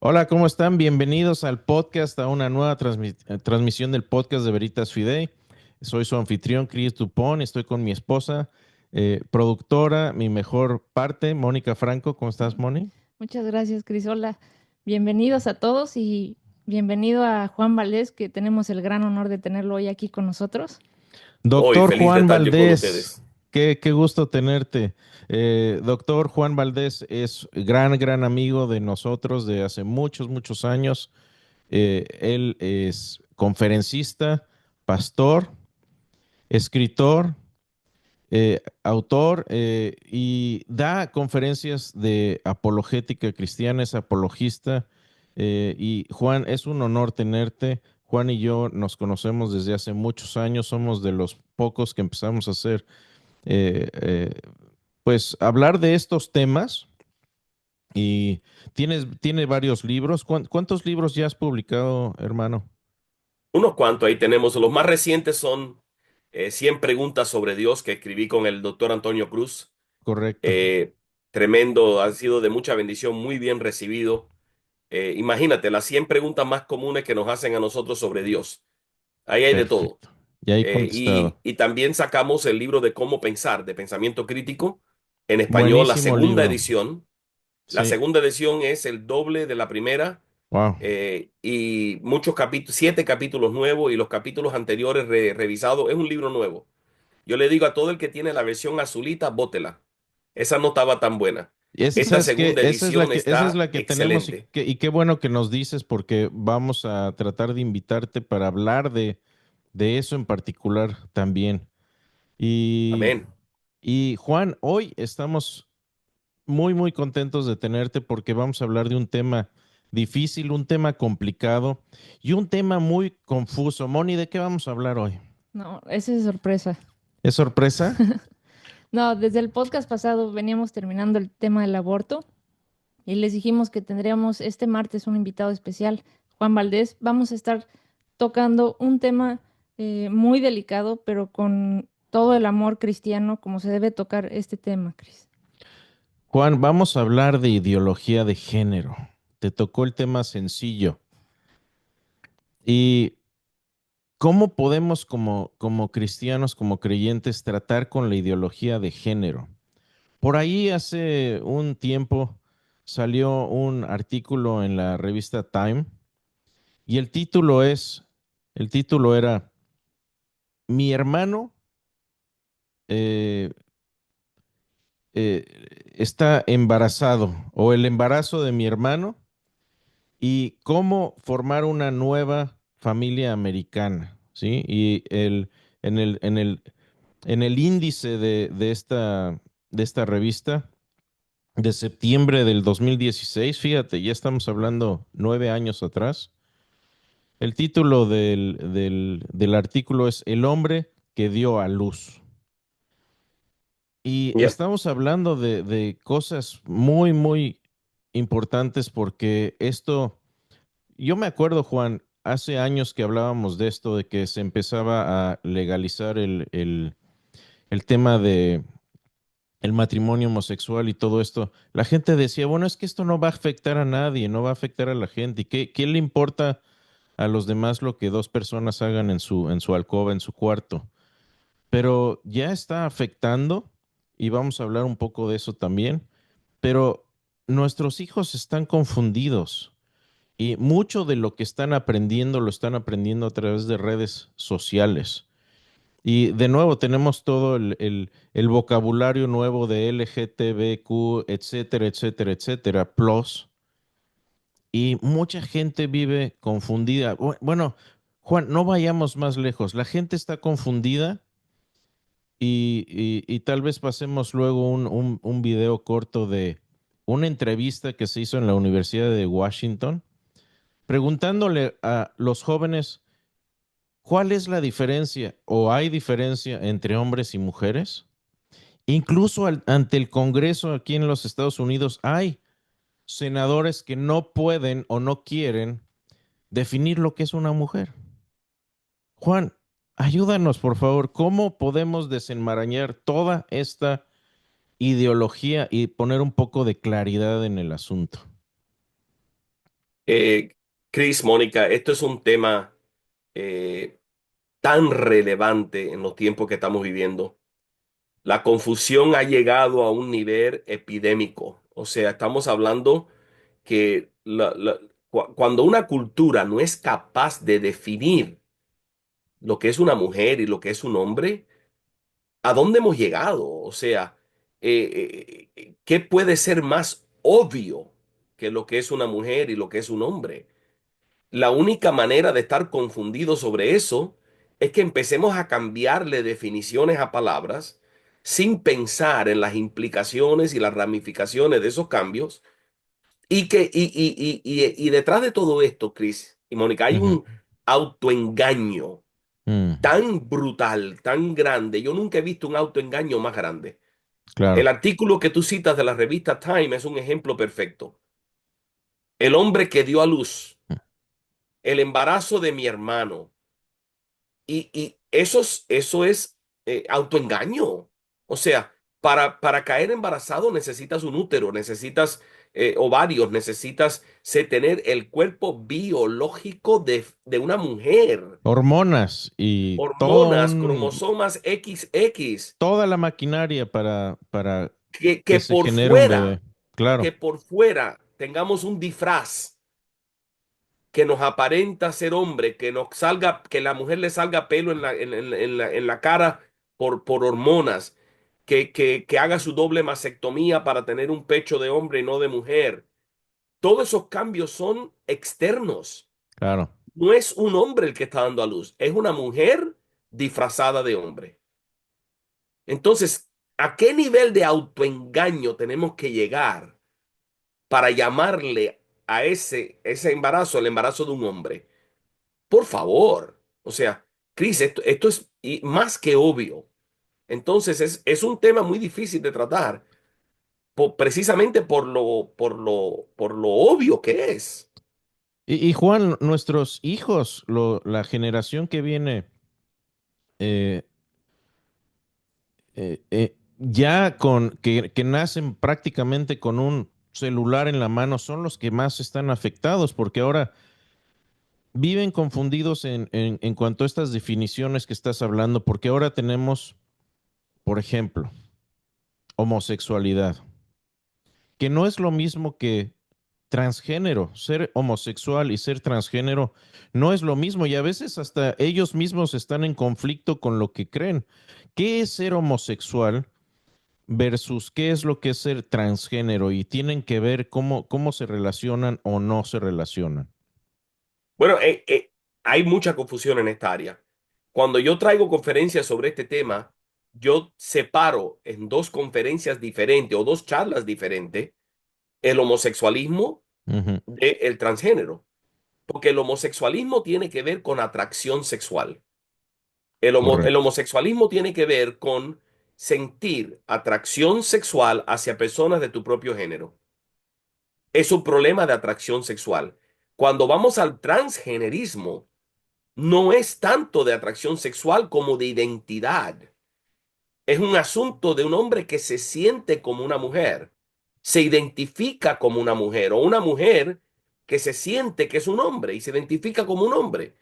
Hola, ¿cómo están? Bienvenidos al podcast, a una nueva transmisión del podcast de Veritas Fidei. Soy su anfitrión, Chris Dupont. Estoy con mi esposa, productora, mi mejor parte, Mónica Franco. ¿Cómo estás, Moni? Muchas gracias, Crisola. Bienvenidos a todos y bienvenido a Juan Valdés, que tenemos el gran honor de tenerlo hoy aquí con nosotros. Hoy Doctor feliz de Juan estar yo con Valdés, ustedes. qué gusto tenerte. Doctor Juan Valdés es gran amigo de nosotros de hace muchos años. Él es conferencista, pastor, escritor, autor, y da conferencias de apologética cristiana, es apologista. Y Juan, es un honor tenerte. Juan y yo nos conocemos desde hace muchos años, somos de los pocos que empezamos a hacer, eh, eh, pues, hablar de estos temas. Y tiene varios libros. ¿Cuántos libros ya has publicado, hermano? Unos cuantos ahí tenemos. Los más recientes son 100 preguntas sobre Dios que escribí con el doctor Antonio Cruz. Correcto. Eh, Tremendo, ha sido de mucha bendición, muy bien recibido. Imagínate, las 100 preguntas más comunes que nos hacen a nosotros sobre Dios. Ahí hay de todo. Perfecto. Y ahí contestado. Y también sacamos el libro de cómo pensar, de pensamiento crítico, en español, la Buenísimo segunda libro. edición. La Sí. segunda edición es el doble de la primera. Wow. Y muchos capítulos, 7 capítulos nuevos y los capítulos anteriores revisados. Es un libro nuevo. Yo le digo a todo el que tiene la versión azulita, bótela. Esa no estaba tan buena. Y esa, Esta ¿sabes qué? segunda edición Esa es está la que tenemos excelente. y qué bueno que nos dices porque vamos a tratar de invitarte para hablar de eso en particular también. Y, Amén. y Juan, hoy estamos muy contentos de tenerte porque vamos a hablar de un tema difícil, un tema complicado y un tema muy confuso. Moni, ¿de qué vamos a hablar hoy? No, esa es sorpresa. ¿Es sorpresa? No, desde el podcast pasado veníamos terminando el tema del aborto y les dijimos que tendríamos este martes un invitado especial, Juan Valdés. Vamos a estar tocando un tema muy delicado, pero con todo el amor cristiano, como se debe tocar este tema, Cris. Juan, vamos a hablar de ideología de género. Te tocó el tema sencillo. ¿Y cómo podemos como cristianos, como creyentes, tratar con la ideología de género? Por ahí hace un tiempo salió un artículo en la revista Time y el título era Mi hermano eh, está embarazado o el embarazo de mi hermano y cómo formar una nueva familia americana, ¿sí? Y en el, en el, en el índice de esta revista de septiembre del 2016, fíjate, ya estamos hablando 9 años atrás, el título del artículo es El hombre que dio a luz. Y Ya. estamos hablando de cosas muy importantes porque esto. Yo me acuerdo, Juan, hace años que hablábamos de esto, de que se empezaba a legalizar el tema de el matrimonio homosexual y todo esto. La gente decía, bueno, es que esto no va a afectar a nadie, no va a afectar a la gente. ¿Y qué le importa a los demás lo que dos personas hagan en su alcoba, en su cuarto? Pero ya está afectando, y vamos a hablar un poco de eso también, pero nuestros hijos están confundidos. Y mucho de lo que están aprendiendo lo están aprendiendo a través de redes sociales. Y de nuevo tenemos todo el vocabulario nuevo de LGTBQ, etcétera, plus. Y mucha gente vive confundida. Bueno, Juan, no vayamos más lejos. La gente está confundida y tal vez pasemos luego un video corto de una entrevista que se hizo en la Universidad de Washington preguntándole a los jóvenes cuál es la diferencia o hay diferencia entre hombres y mujeres. Incluso ante el Congreso aquí en los Estados Unidos hay senadores que no pueden o no quieren definir lo que es una mujer. Juan, ayúdanos por favor, ¿cómo podemos desenmarañar toda esta ideología y poner un poco de claridad en el asunto? Eh, Chris, Mónica, esto es un tema eh, tan relevante en los tiempos que estamos viviendo. La confusión ha llegado a un nivel epidémico. O sea, estamos hablando que cuando una cultura no es capaz de definir lo que es una mujer y lo que es un hombre, ¿a dónde hemos llegado? O sea, ¿qué puede ser más obvio que lo que es una mujer y lo que es un hombre? La única manera de estar confundido sobre eso es que empecemos a cambiarle definiciones a palabras sin pensar en las implicaciones y las ramificaciones de esos cambios. Y detrás de todo esto, Chris y Mónica, hay Ujú. un autoengaño Mm, tan brutal, tan grande. Yo nunca he visto un autoengaño más grande. El claro. artículo que tú citas de la revista Time es un ejemplo perfecto. El hombre que dio a luz, el embarazo de mi hermano. Y eso es autoengaño. O sea, para caer embarazado necesitas un útero, necesitas ovarios, necesitas tener el cuerpo biológico de una mujer, Hormonas y hormonas, cromosomas XX, toda la maquinaria para que, que que se por genere un bebé. fuera, Claro, que por fuera tengamos un disfraz que nos aparenta ser hombre, que nos salga, que la mujer le salga pelo en la cara por hormonas, que haga su doble mastectomía para tener un pecho de hombre y no de mujer. Todos esos cambios son externos. claro. No es un hombre el que está dando a luz, es una mujer disfrazada de hombre. Entonces, ¿a qué nivel de autoengaño tenemos que llegar para llamarle a ese embarazo el embarazo de un hombre? Por favor. O sea, Cris, esto es más que obvio. Entonces es un tema muy difícil de tratar, precisamente por lo obvio que es. Y Juan, nuestros hijos, la generación que viene, eh, ya que nacen prácticamente con un celular en la mano, son los que más están afectados, porque ahora viven confundidos en cuanto a estas definiciones que estás hablando, porque ahora tenemos, por ejemplo, homosexualidad, que no es lo mismo que transgénero. Ser homosexual y ser transgénero no es lo mismo y a veces hasta ellos mismos están en conflicto con lo que creen. ¿Qué es ser homosexual versus qué es lo que es ser transgénero? Y tienen que ver cómo se relacionan o no se relacionan. Bueno, hay mucha confusión en esta área. Cuando yo traigo conferencias sobre este tema, yo separo en dos conferencias diferentes o dos charlas diferentes el homosexualismo Ujú, del transgénero, porque el homosexualismo tiene que ver con atracción sexual. El correcto. homosexualismo tiene que ver con sentir atracción sexual hacia personas de tu propio género. Es un problema de atracción sexual. Cuando vamos al transgenerismo, no es tanto de atracción sexual como de identidad. Es un asunto de un hombre que se siente como una mujer, se identifica como una mujer, o una mujer que se siente que es un hombre y se identifica como un hombre.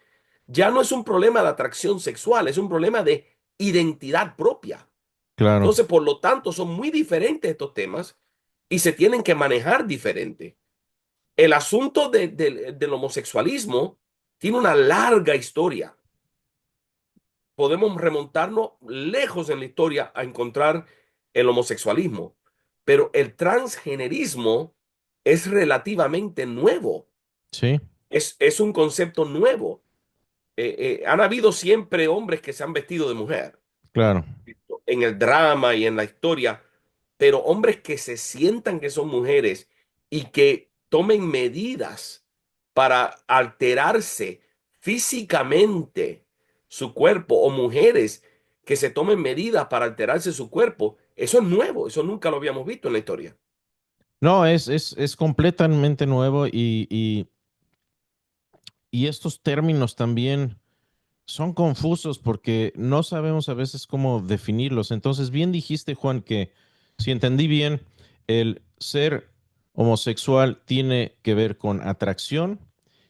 Ya no es un problema de atracción sexual, es un problema de identidad propia. Claro. Entonces, por lo tanto, son muy diferentes estos temas y se tienen que manejar diferente. El asunto del homosexualismo tiene una larga historia. Podemos remontarnos lejos en la historia a encontrar el homosexualismo, pero el transgenerismo es relativamente nuevo, Sí, es un concepto nuevo. Han habido siempre hombres que se han vestido de mujer claro. en el drama y en la historia, pero hombres que se sientan que son mujeres y que tomen medidas para alterarse físicamente su cuerpo, o mujeres que se tomen medidas para alterarse su cuerpo, eso es nuevo, eso nunca lo habíamos visto en la historia. No, es completamente nuevo y estos términos también son confusos porque no sabemos a veces cómo definirlos. Entonces, bien dijiste, Juan, que si entendí bien, el ser homosexual tiene que ver con atracción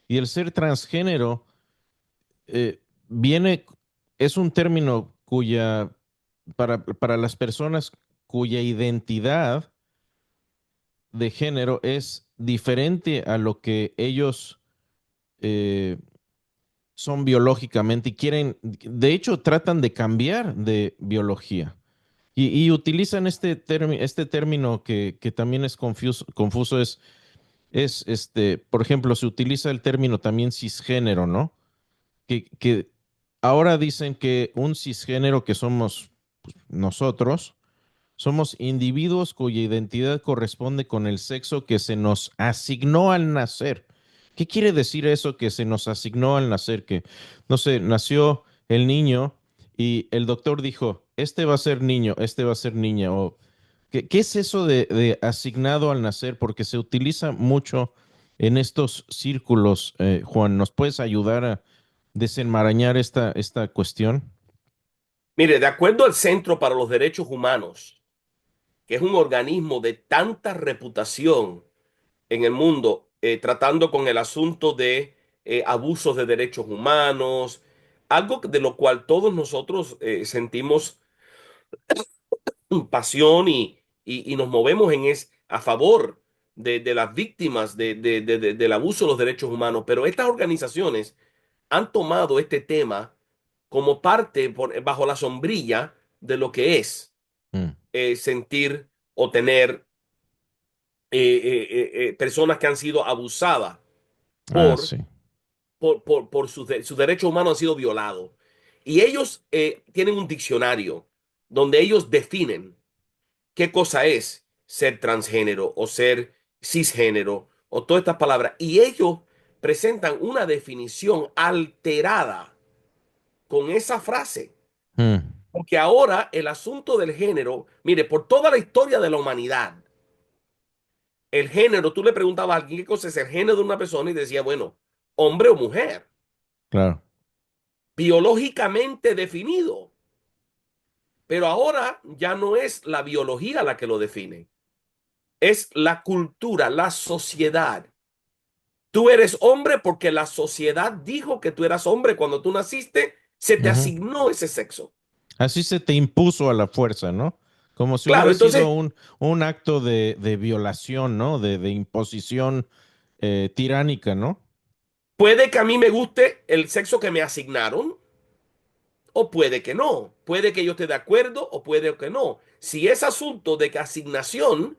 y el ser transgénero eh, viene, es un término para las personas cuya identidad de género es diferente a lo que ellos eh, son biológicamente y quieren, de hecho, tratan de cambiar de biología. Y utilizan este término que también es confuso por ejemplo, se utiliza el término también cisgénero, ¿no? Que ahora dicen que un cisgénero que somos pues, nosotros, somos individuos cuya identidad corresponde con el sexo que se nos asignó al nacer. ¿Qué quiere decir eso que se nos asignó al nacer? Que, no sé, nació el niño y el doctor dijo, este va a ser niño, este va a ser niña. O, ¿qué es eso de asignado al nacer? Porque se utiliza mucho en estos círculos. Juan, ¿nos puedes ayudar a desenmarañar esta cuestión? Mire, de acuerdo al Centro para los Derechos Humanos, que es un organismo de tanta reputación en el mundo, tratando con el asunto de abusos de derechos humanos, algo de lo cual todos nosotros sentimos pasión y nos movemos a favor de las víctimas del abuso de los derechos humanos, pero estas organizaciones han tomado este tema como parte bajo la sombrilla de lo que es Mm. sentir o tener personas que han sido abusadas Ah, por, sí. por sus derechos humanos han sido violados. Y ellos tienen un diccionario donde ellos definen qué cosa es ser transgénero o ser cisgénero o todas estas palabras. Y ellos presentan una definición alterada con esa frase. Mm. Porque ahora el asunto del género, mire, por toda la historia de la humanidad, el género, tú le preguntabas a alguien qué cosa es el género de una persona y decía, bueno, hombre o mujer, Claro. biológicamente definido. Pero ahora ya no es la biología la que lo define, es la cultura, la sociedad. Tú eres hombre porque la sociedad dijo que tú eras hombre cuando tú naciste, se te Ujú. asignó ese sexo. Así se te impuso a la fuerza, ¿no? Como si Claro, hubiera sido entonces un acto de violación, ¿no? De imposición tiránica, ¿no? puede que a mí me guste el sexo que me asignaron o puede que no. Puede que yo esté de acuerdo o puede que no. Si es asunto de que asignación,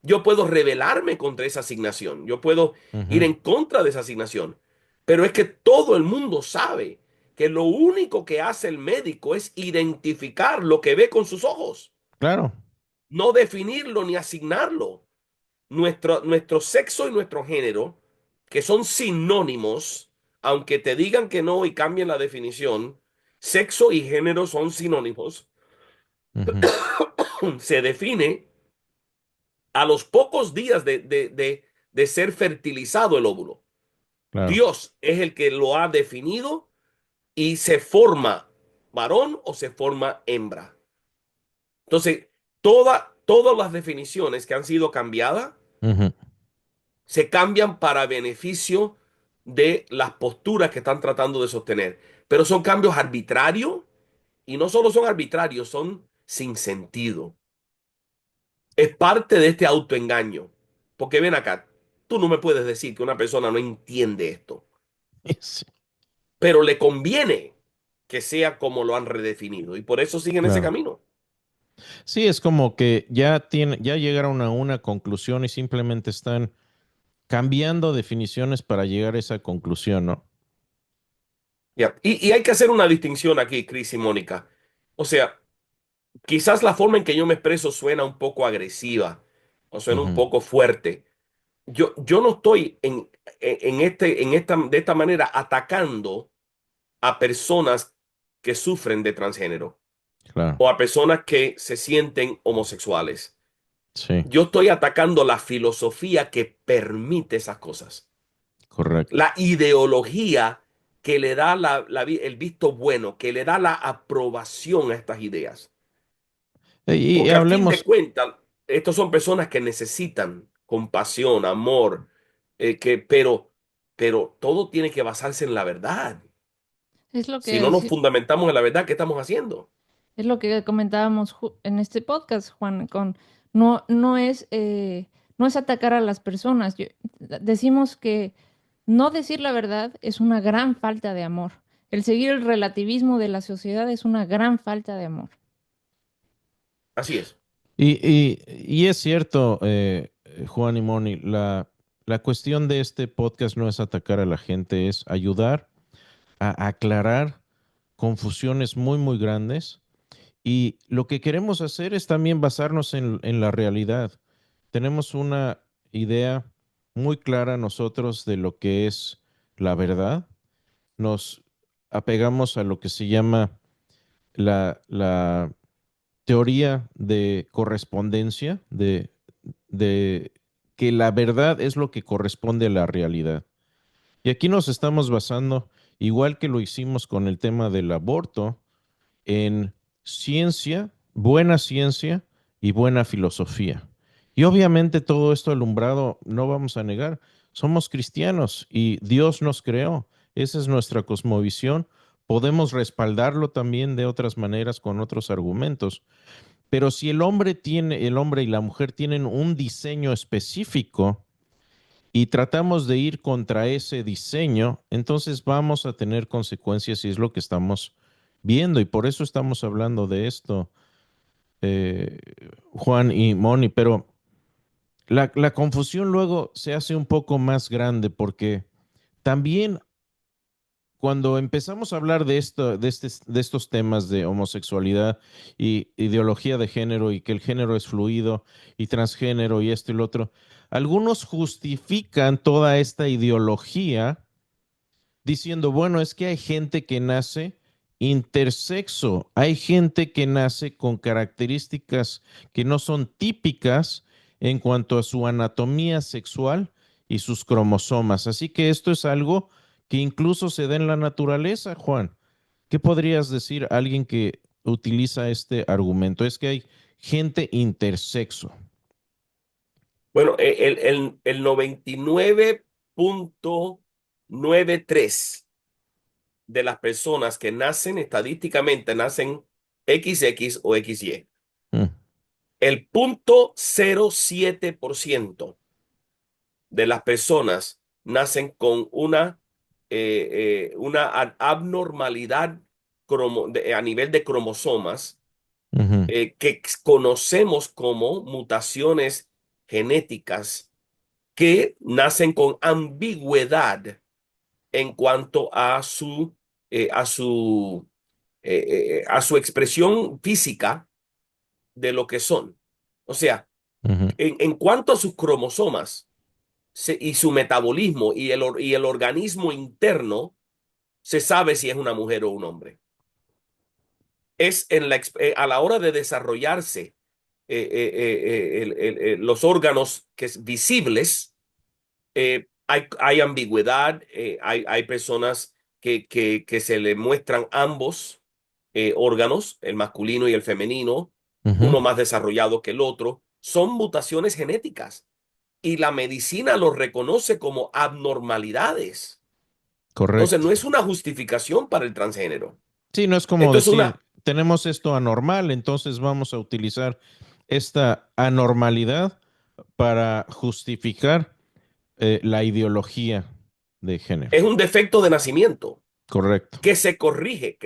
yo puedo rebelarme contra esa asignación. Yo puedo ir Ujú. en contra de esa asignación. Pero es que todo el mundo sabe que lo único que hace el médico es identificar lo que ve con sus ojos, Claro. no definirlo ni asignarlo. Nuestro sexo y nuestro género, que son sinónimos, aunque te digan que no y cambien la definición, sexo y género son sinónimos, Ujú. se define a los pocos días de ser fertilizado el óvulo. Claro. Dios es el que lo ha definido y se forma varón o se forma hembra. Entonces, todas las definiciones que han sido cambiadas Ujú. se cambian para beneficio de las posturas que están tratando de sostener. Pero son cambios arbitrarios y no solo son arbitrarios, son sin sentido. Es parte de este autoengaño. Porque ven acá, tú no me puedes decir que una persona no entiende esto, Sí, pero le conviene que sea como lo han redefinido y por eso siguen ese claro. camino. Sí, es como que ya llegaron a una conclusión y simplemente están cambiando definiciones para llegar a esa conclusión, ¿no? Ya. Y hay que hacer una distinción aquí, Cris y Mónica. O sea, quizás la forma en que yo me expreso suena un poco agresiva o suena un Ujú. poco fuerte. Yo no estoy de esta manera atacando a personas que sufren de transgénero Claro. o a personas que se sienten homosexuales. Sí, Yo estoy atacando la filosofía que permite esas cosas, correcto. la ideología que le da el visto bueno, que le da la aprobación a estas ideas. Y Porque al fin de hablemos, cuentas, estos son personas que necesitan compasión, amor, pero todo tiene que basarse en la verdad. Es lo Si que no nos deci- fundamentamos en la verdad, ¿qué estamos haciendo? Es lo que comentábamos en este podcast, Juan, no es atacar a las personas. Decimos que no decir la verdad es una gran falta de amor. El seguir el relativismo de la sociedad es una gran falta de amor. Así es. Y es cierto, Juan y Moni, la cuestión de este podcast no es atacar a la gente, es ayudar a aclarar confusiones muy, muy grandes. Y lo que queremos hacer es también basarnos en la realidad. Tenemos una idea muy clara nosotros de lo que es la verdad. Nos apegamos a lo que se llama la teoría de correspondencia, de que la verdad es lo que corresponde a la realidad. Y aquí nos estamos basando, igual que lo hicimos con el tema del aborto, en ciencia, buena ciencia y buena filosofía. Y obviamente todo esto alumbrado, no vamos a negar, somos cristianos y Dios nos creó. Esa es nuestra cosmovisión. Podemos respaldarlo también de otras maneras con otros argumentos. Pero si el hombre y la mujer tienen un diseño específico y tratamos de ir contra ese diseño, entonces vamos a tener consecuencias y es lo que estamos viendo y por eso estamos hablando de esto, eh, Juan y Moni, pero la confusión luego se hace un poco más grande porque también cuando empezamos a hablar de esto, de estos temas de homosexualidad y ideología de género y que el género es fluido y transgénero y esto y lo otro, algunos justifican toda esta ideología diciendo, bueno, es que hay gente que nace intersexo, hay gente que nace con características que no son típicas en cuanto a su anatomía sexual y sus cromosomas. Así que esto es algo que incluso se da en la naturaleza, Juan. ¿Qué podrías decir a alguien que utiliza este argumento? Es que hay gente intersexo. Bueno, el 99,93 de las personas que nacen estadísticamente nacen XX o XY. Mm, El 0,07% de las personas nacen con una abnormalidad a nivel de cromosomas ujú, que conocemos como mutaciones genéticas que nacen con ambigüedad en cuanto a su expresión física de lo que son. O sea, ujú. en cuanto a sus cromosomas y su metabolismo y el organismo interno, se sabe si es una mujer o un hombre. Es a la hora de desarrollarse los órganos visibles, hay ambigüedad, hay personas que se le muestran ambos órganos, el masculino y el femenino, Ujú, uno más desarrollado que el otro. Son mutaciones genéticas y la medicina los reconoce como abnormalidades. Entonces, correcto. no es una justificación para el transgénero. Sí, no es como Esto es decir, una, tenemos esto anormal, entonces vamos a utilizar esta anormalidad para justificar la ideología de género. es un defecto de nacimiento Correcto. que se corrige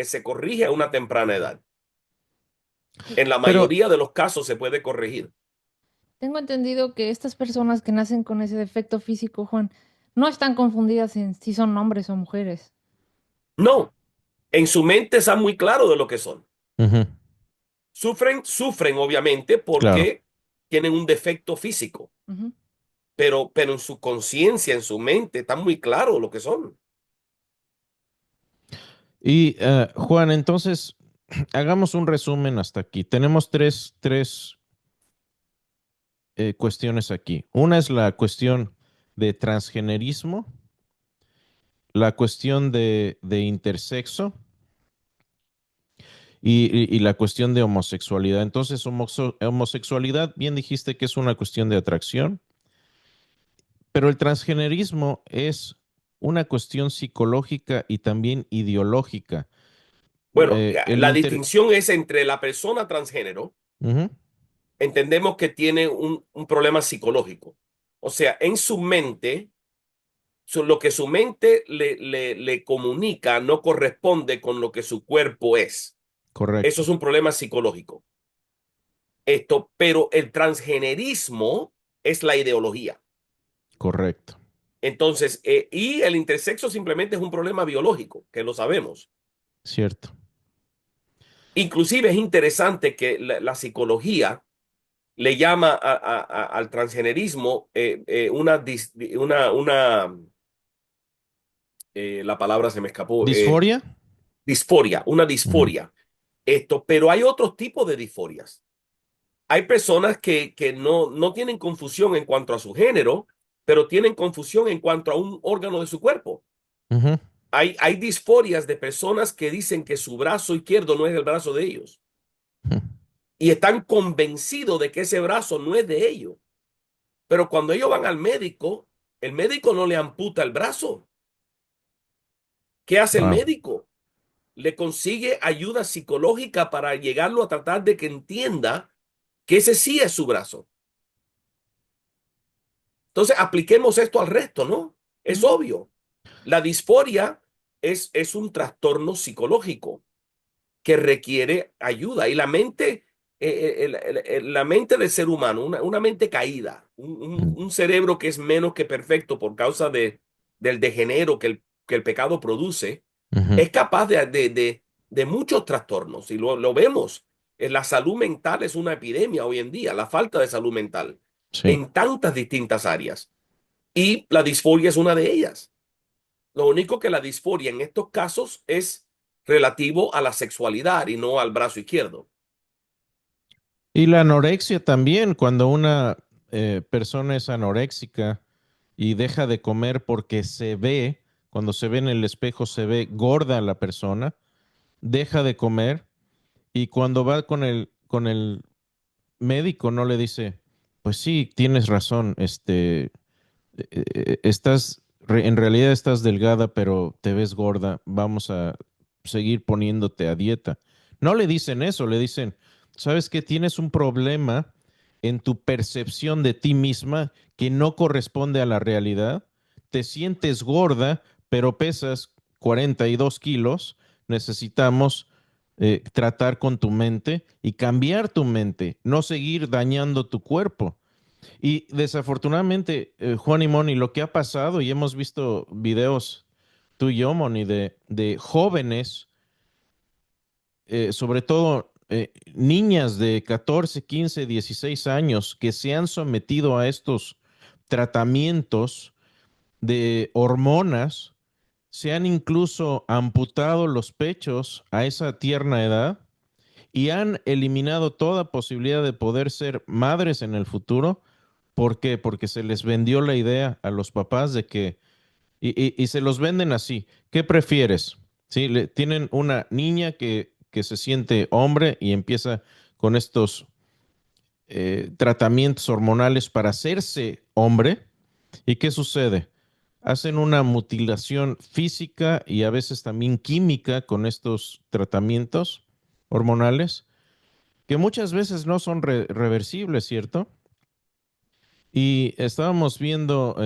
a una temprana edad. En la Pero, mayoría de los casos se puede corregir. Tengo entendido que estas personas que nacen con ese defecto físico, Juan, no están confundidas en si son hombres o mujeres. No, en su mente están muy claro de lo que son. ujú, Sufren obviamente claro. porque tienen un defecto físico, Ujú. pero en su conciencia, en su mente, están muy claros lo que son. Y Juan, entonces, hagamos un resumen hasta aquí. Tenemos tres cuestiones aquí. Una es la cuestión de transgenerismo, la cuestión de intersexo y la cuestión de homosexualidad. Entonces, homosexualidad, bien dijiste que es una cuestión de atracción. pero el transgenerismo es una cuestión psicológica y también ideológica. Bueno, El la inter... distinción es entre la persona transgénero, Ujú, entendemos que tiene un problema psicológico. O sea, en su mente, lo que su mente le comunica no corresponde con lo que su cuerpo es. Eso correcto, es un problema psicológico. Esto, pero el transgenerismo es la ideología. correcto, Entonces, y el intersexo simplemente es un problema biológico, que lo sabemos. cierto. Inclusive es interesante que la psicología le llama al transgenerismo la palabra se me escapó, ¿Disforia? disforia, una Ujú, disforia. Esto, pero hay otros tipos de disforias. Hay personas que no tienen confusión en cuanto a su género, pero tienen confusión en cuanto a un órgano de su cuerpo. ujú, Hay disforias de personas que dicen que su brazo izquierdo no es el brazo de ellos ujú. y están convencidos de que ese brazo no es de ellos. Pero cuando ellos van al médico, el médico no le amputa el brazo. ¿Qué hace el Wow. médico? Le consigue ayuda psicológica para llegarlo a tratar de que entienda que ese sí es su brazo. Entonces, apliquemos esto al resto, ¿no? Es ¿no? obvio. La disforia es un trastorno psicológico que requiere ayuda y la mente, la mente del ser humano, una mente caída, Mm, un cerebro que es menos que perfecto por causa del degenero que el pecado produce, ujú. es capaz de muchos trastornos y lo vemos. La salud mental es una epidemia hoy en día, la falta de salud mental Sí. en tantas distintas áreas. Y la disforia es una de ellas. Lo único que la disforia en estos casos es relativo a la sexualidad y no al brazo izquierdo. Y la anorexia también, cuando una persona es anoréxica y deja de comer porque se ve, cuando se ve en el espejo se ve gorda la persona, deja de comer y cuando va con el médico no le dice, pues sí, tienes razón, en realidad estás delgada, pero te ves gorda, vamos a seguir poniéndote a dieta. No le dicen eso, le dicen, ¿sabes qué? Tienes un problema en tu percepción de ti misma que no corresponde a la realidad. Te sientes gorda, pero pesas 42 kilos. Necesitamos tratar con tu mente y cambiar tu mente, no seguir dañando tu cuerpo. Y desafortunadamente, Juan y Moni, lo que ha pasado, y hemos visto videos tú y yo, Moni, de jóvenes, sobre todo niñas de 14, 15, 16 años, que se han sometido a estos tratamientos de hormonas, se han incluso amputado los pechos a esa tierna edad y han eliminado toda posibilidad de poder ser madres en el futuro. ¿Por qué? Porque se les vendió la idea a los papás de que, y se los venden así, ¿qué prefieres? ¿Sí? Tienen una niña que se siente hombre y empieza con estos tratamientos hormonales para hacerse hombre. ¿Y qué sucede? Hacen una mutilación física y a veces también química con estos tratamientos hormonales que muchas veces no son reversibles, ¿cierto? Y estábamos viendo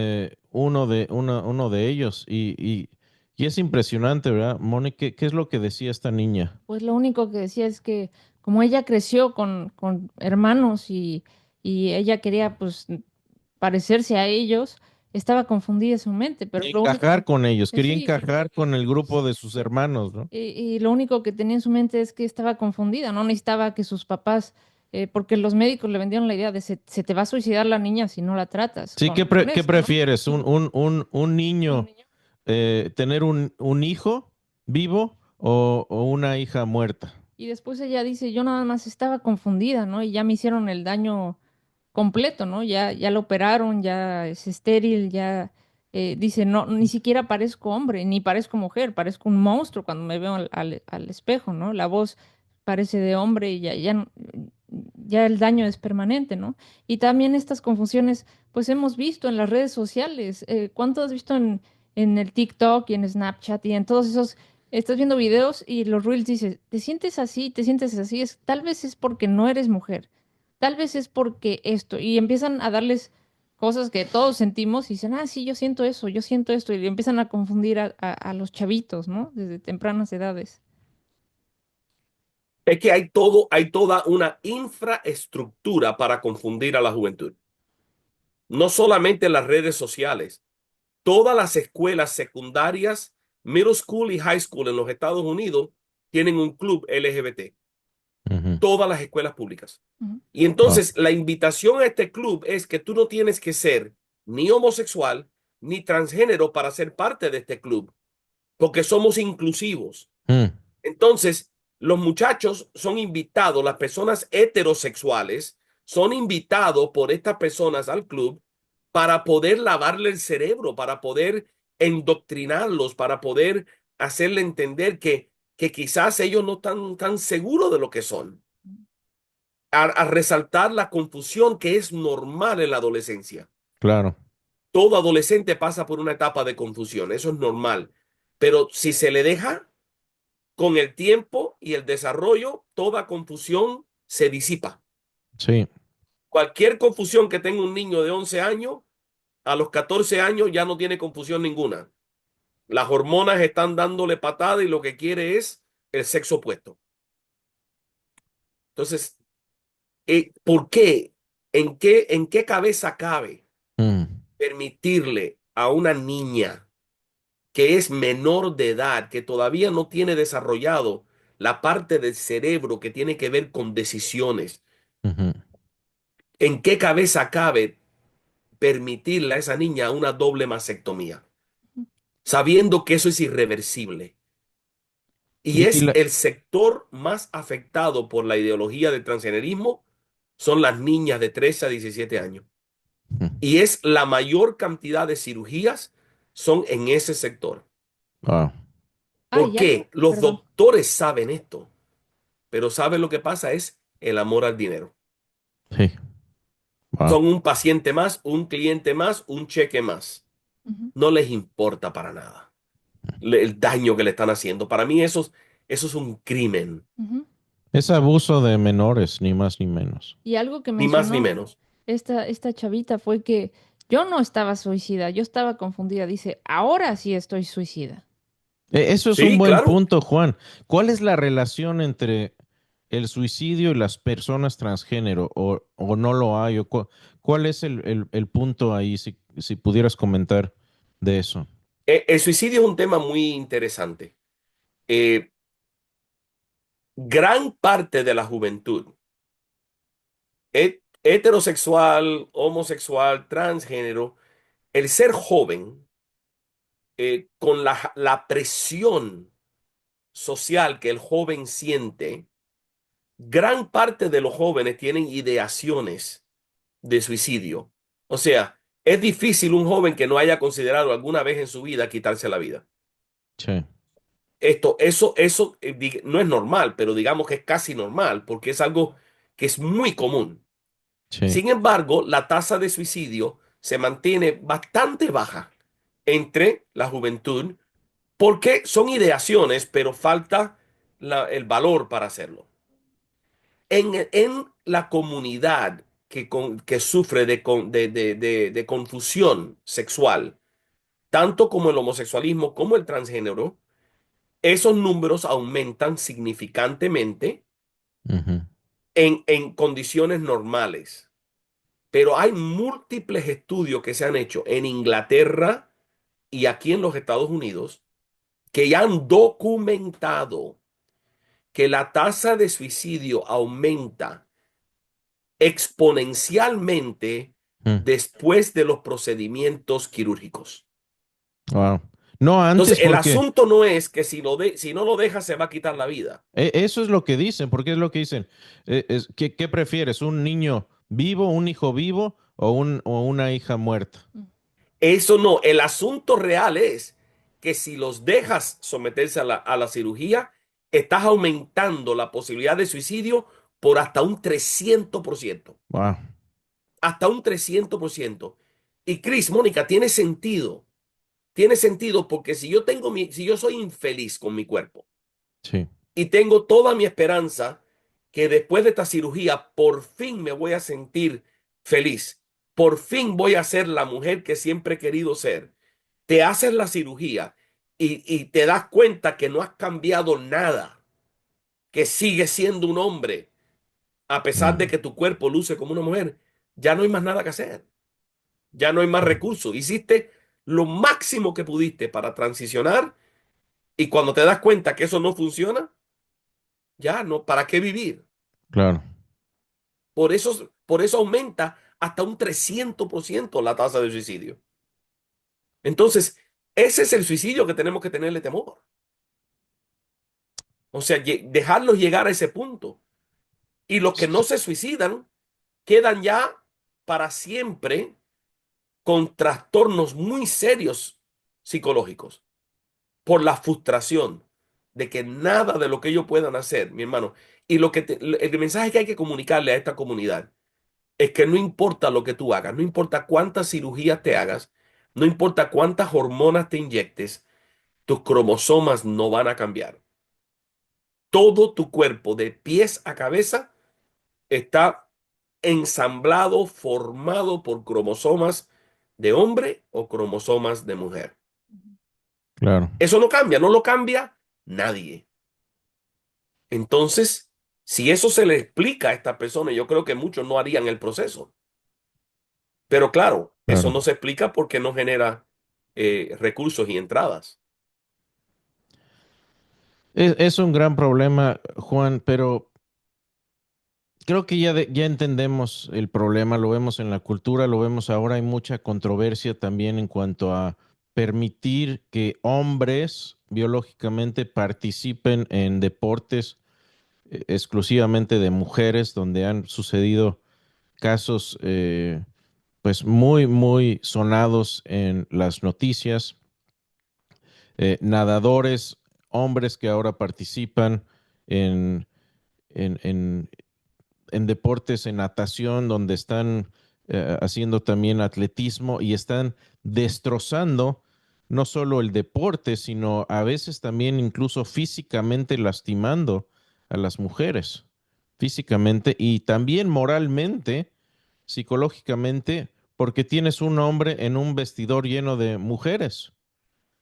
uno de ellos y es impresionante, ¿verdad? Mónica, ¿qué es lo que decía esta niña? Pues lo único que decía es que como ella creció con hermanos y ella quería pues parecerse a ellos, estaba confundida su mente, pero lo Encajar único, con ellos, quería sí, encajar con el grupo de sí, sus sí. hermanos, ¿no? Y lo único que tenía en su mente es que estaba confundida, no necesitaba que sus papás, porque los médicos le vendieron la idea de se te va a suicidar la niña si no la tratas Sí, con qué esto, ¿no? prefieres? Un Un niño, niño. tener un hijo vivo o una hija muerta? Y después ella dice, yo nada más estaba confundida, ¿no? Y ya me hicieron el daño completo, ¿no? Ya lo operaron, ya es estéril, ya dice, no, ni siquiera parezco hombre, ni parezco mujer, parezco un monstruo cuando me veo al espejo, ¿no? La voz parece de hombre y ya el daño es permanente, ¿no? Y también estas confusiones, pues hemos visto en las redes sociales. ¿Cuánto has visto en el TikTok y en Snapchat y en todos esos? Estás viendo videos y los reels dices, ¿te sientes así? ¿Te sientes así? Tal vez es porque no eres mujer, tal vez es porque esto. Y empiezan a darles cosas que todos sentimos y dicen, ah, sí, yo siento eso, yo siento esto. Y empiezan a confundir a los chavitos, ¿no? Desde tempranas edades. Es que hay toda una infraestructura para confundir a la juventud. No solamente las redes sociales, todas las escuelas secundarias, middle school y high school en los Estados Unidos tienen un club LGBT. Ujú. Todas las escuelas públicas. Ujú, Y Wow. entonces la invitación a este club es que tú no tienes que ser ni homosexual ni transgénero para ser parte de este club, porque somos inclusivos. Mm, Entonces, los muchachos son invitados, las personas heterosexuales son invitados por estas personas al club para poder lavarle el cerebro, para poder endoctrinarlos, para poder hacerle entender que quizás ellos no están tan seguros de lo que son. A resaltar la confusión que es normal en la adolescencia. claro. Todo adolescente pasa por una etapa de confusión, eso es normal. Pero si se le deja, con el tiempo y el desarrollo, toda confusión se disipa. Sí. Cualquier confusión que tenga un niño de 11 años, a los 14 años ya no tiene confusión ninguna. Las hormonas están dándole patada y lo que quiere es el sexo opuesto. Entonces, ¿por qué? En qué cabeza cabe Mm, permitirle a una niña que es menor de edad, que todavía no tiene desarrollado la parte del cerebro que tiene que ver con decisiones? ujú. ¿En qué cabeza cabe permitirle a esa niña una doble mastectomía, sabiendo que eso es irreversible? Y Y es la, el sector más afectado por la ideología del transgenerismo, son las niñas de 13 a 17 años. mm, Y es la mayor cantidad de cirugías son en ese sector. wow. Ah, ¿Por y algo, qué? Los perdón. doctores saben esto, pero saben lo que pasa es el amor al dinero. Sí. Wow. Son un paciente más, un cliente más, un cheque más. Ujú, No les importa para nada el daño que le están haciendo. Para mí eso es un crimen, ujú. Es abuso de menores, ni más ni menos. Y algo que ni más ni mencionó menos. esta chavita fue que yo no estaba suicida, yo estaba confundida. Dice, ahora sí estoy suicida. Eso es un Sí, buen claro. punto, Juan. ¿Cuál es la relación entre el suicidio y las personas transgénero? ¿O no lo hay? ¿Cuál es el punto ahí, si pudieras comentar de eso? El suicidio es un tema muy interesante. Eh, Gran parte de la juventud, heterosexual, homosexual, transgénero, el ser joven, con la presión social que el joven siente, gran parte de los jóvenes tienen ideaciones de suicidio. O sea, es difícil un joven que no haya considerado alguna vez en su vida quitarse la vida. Sí, Eso no es normal, pero digamos que es casi normal porque es algo que es muy común. sí. Sin embargo, la tasa de suicidio se mantiene bastante baja entre la juventud porque son ideaciones, pero falta el valor para hacerlo. En la comunidad que sufre de confusión sexual, tanto como el homosexualismo como el transgénero, esos números aumentan significantemente Ujú, en condiciones normales. Pero hay múltiples estudios que se han hecho en Inglaterra y aquí en los Estados Unidos que ya han documentado que la tasa de suicidio aumenta exponencialmente mm, después de los procedimientos quirúrgicos. wow. No Entonces, antes el porque asunto no es que si no lo deja se va a quitar la vida. eso es lo que dicen, porque es lo que dicen. ¿Qué prefieres? ¿Un niño vivo, un hijo vivo o una hija muerta? Mm. Eso no, el asunto real es que si los dejas someterse a la cirugía, estás aumentando la posibilidad de suicidio por hasta un 300%. Wow. Hasta un 300%. Y Chris, Mónica, tiene sentido. Tiene sentido porque si yo soy infeliz con mi cuerpo Sí, y tengo toda mi esperanza que después de esta cirugía por fin me voy a sentir feliz, por fin voy a ser la mujer que siempre he querido ser. Te haces la cirugía y te das cuenta que no has cambiado nada, que sigues siendo un hombre, a pesar de mm, que tu cuerpo luce como una mujer. Ya no hay más nada que hacer, ya no hay más recursos. Hiciste lo máximo que pudiste para transicionar y cuando te das cuenta que eso no funciona, ya no, ¿para qué vivir? claro, Por eso aumenta hasta un 300% la tasa de suicidio. Entonces, ese es el suicidio que tenemos que tenerle temor. O sea, dejarlos llegar a ese punto. Y los que no se suicidan quedan ya para siempre con trastornos muy serios psicológicos por la frustración de que nada de lo que ellos puedan hacer, mi hermano, y el mensaje que hay que comunicarle a esta comunidad es que no importa lo que tú hagas, no importa cuántas cirugías te hagas, no importa cuántas hormonas te inyectes, tus cromosomas no van a cambiar. Todo tu cuerpo, de pies a cabeza, está ensamblado, formado por cromosomas de hombre o cromosomas de mujer. claro. Eso no cambia, no lo cambia nadie. Entonces, si eso se le explica a esta persona, yo creo que muchos no harían el proceso. Pero claro, eso Claro. no se explica porque no genera recursos y entradas. Es un gran problema, Juan, pero creo que ya entendemos el problema, lo vemos en la cultura, lo vemos ahora, hay mucha controversia también en cuanto a permitir que hombres biológicamente participen en deportes exclusivamente de mujeres, donde han sucedido casos pues muy sonados en las noticias, nadadores, hombres que ahora participan en, en, en, en deportes, en natación, donde están haciendo también atletismo y están destrozando no solo el deporte, sino a veces también incluso físicamente lastimando a las mujeres, físicamente y también moralmente, psicológicamente, porque tienes un hombre en un vestidor lleno de mujeres,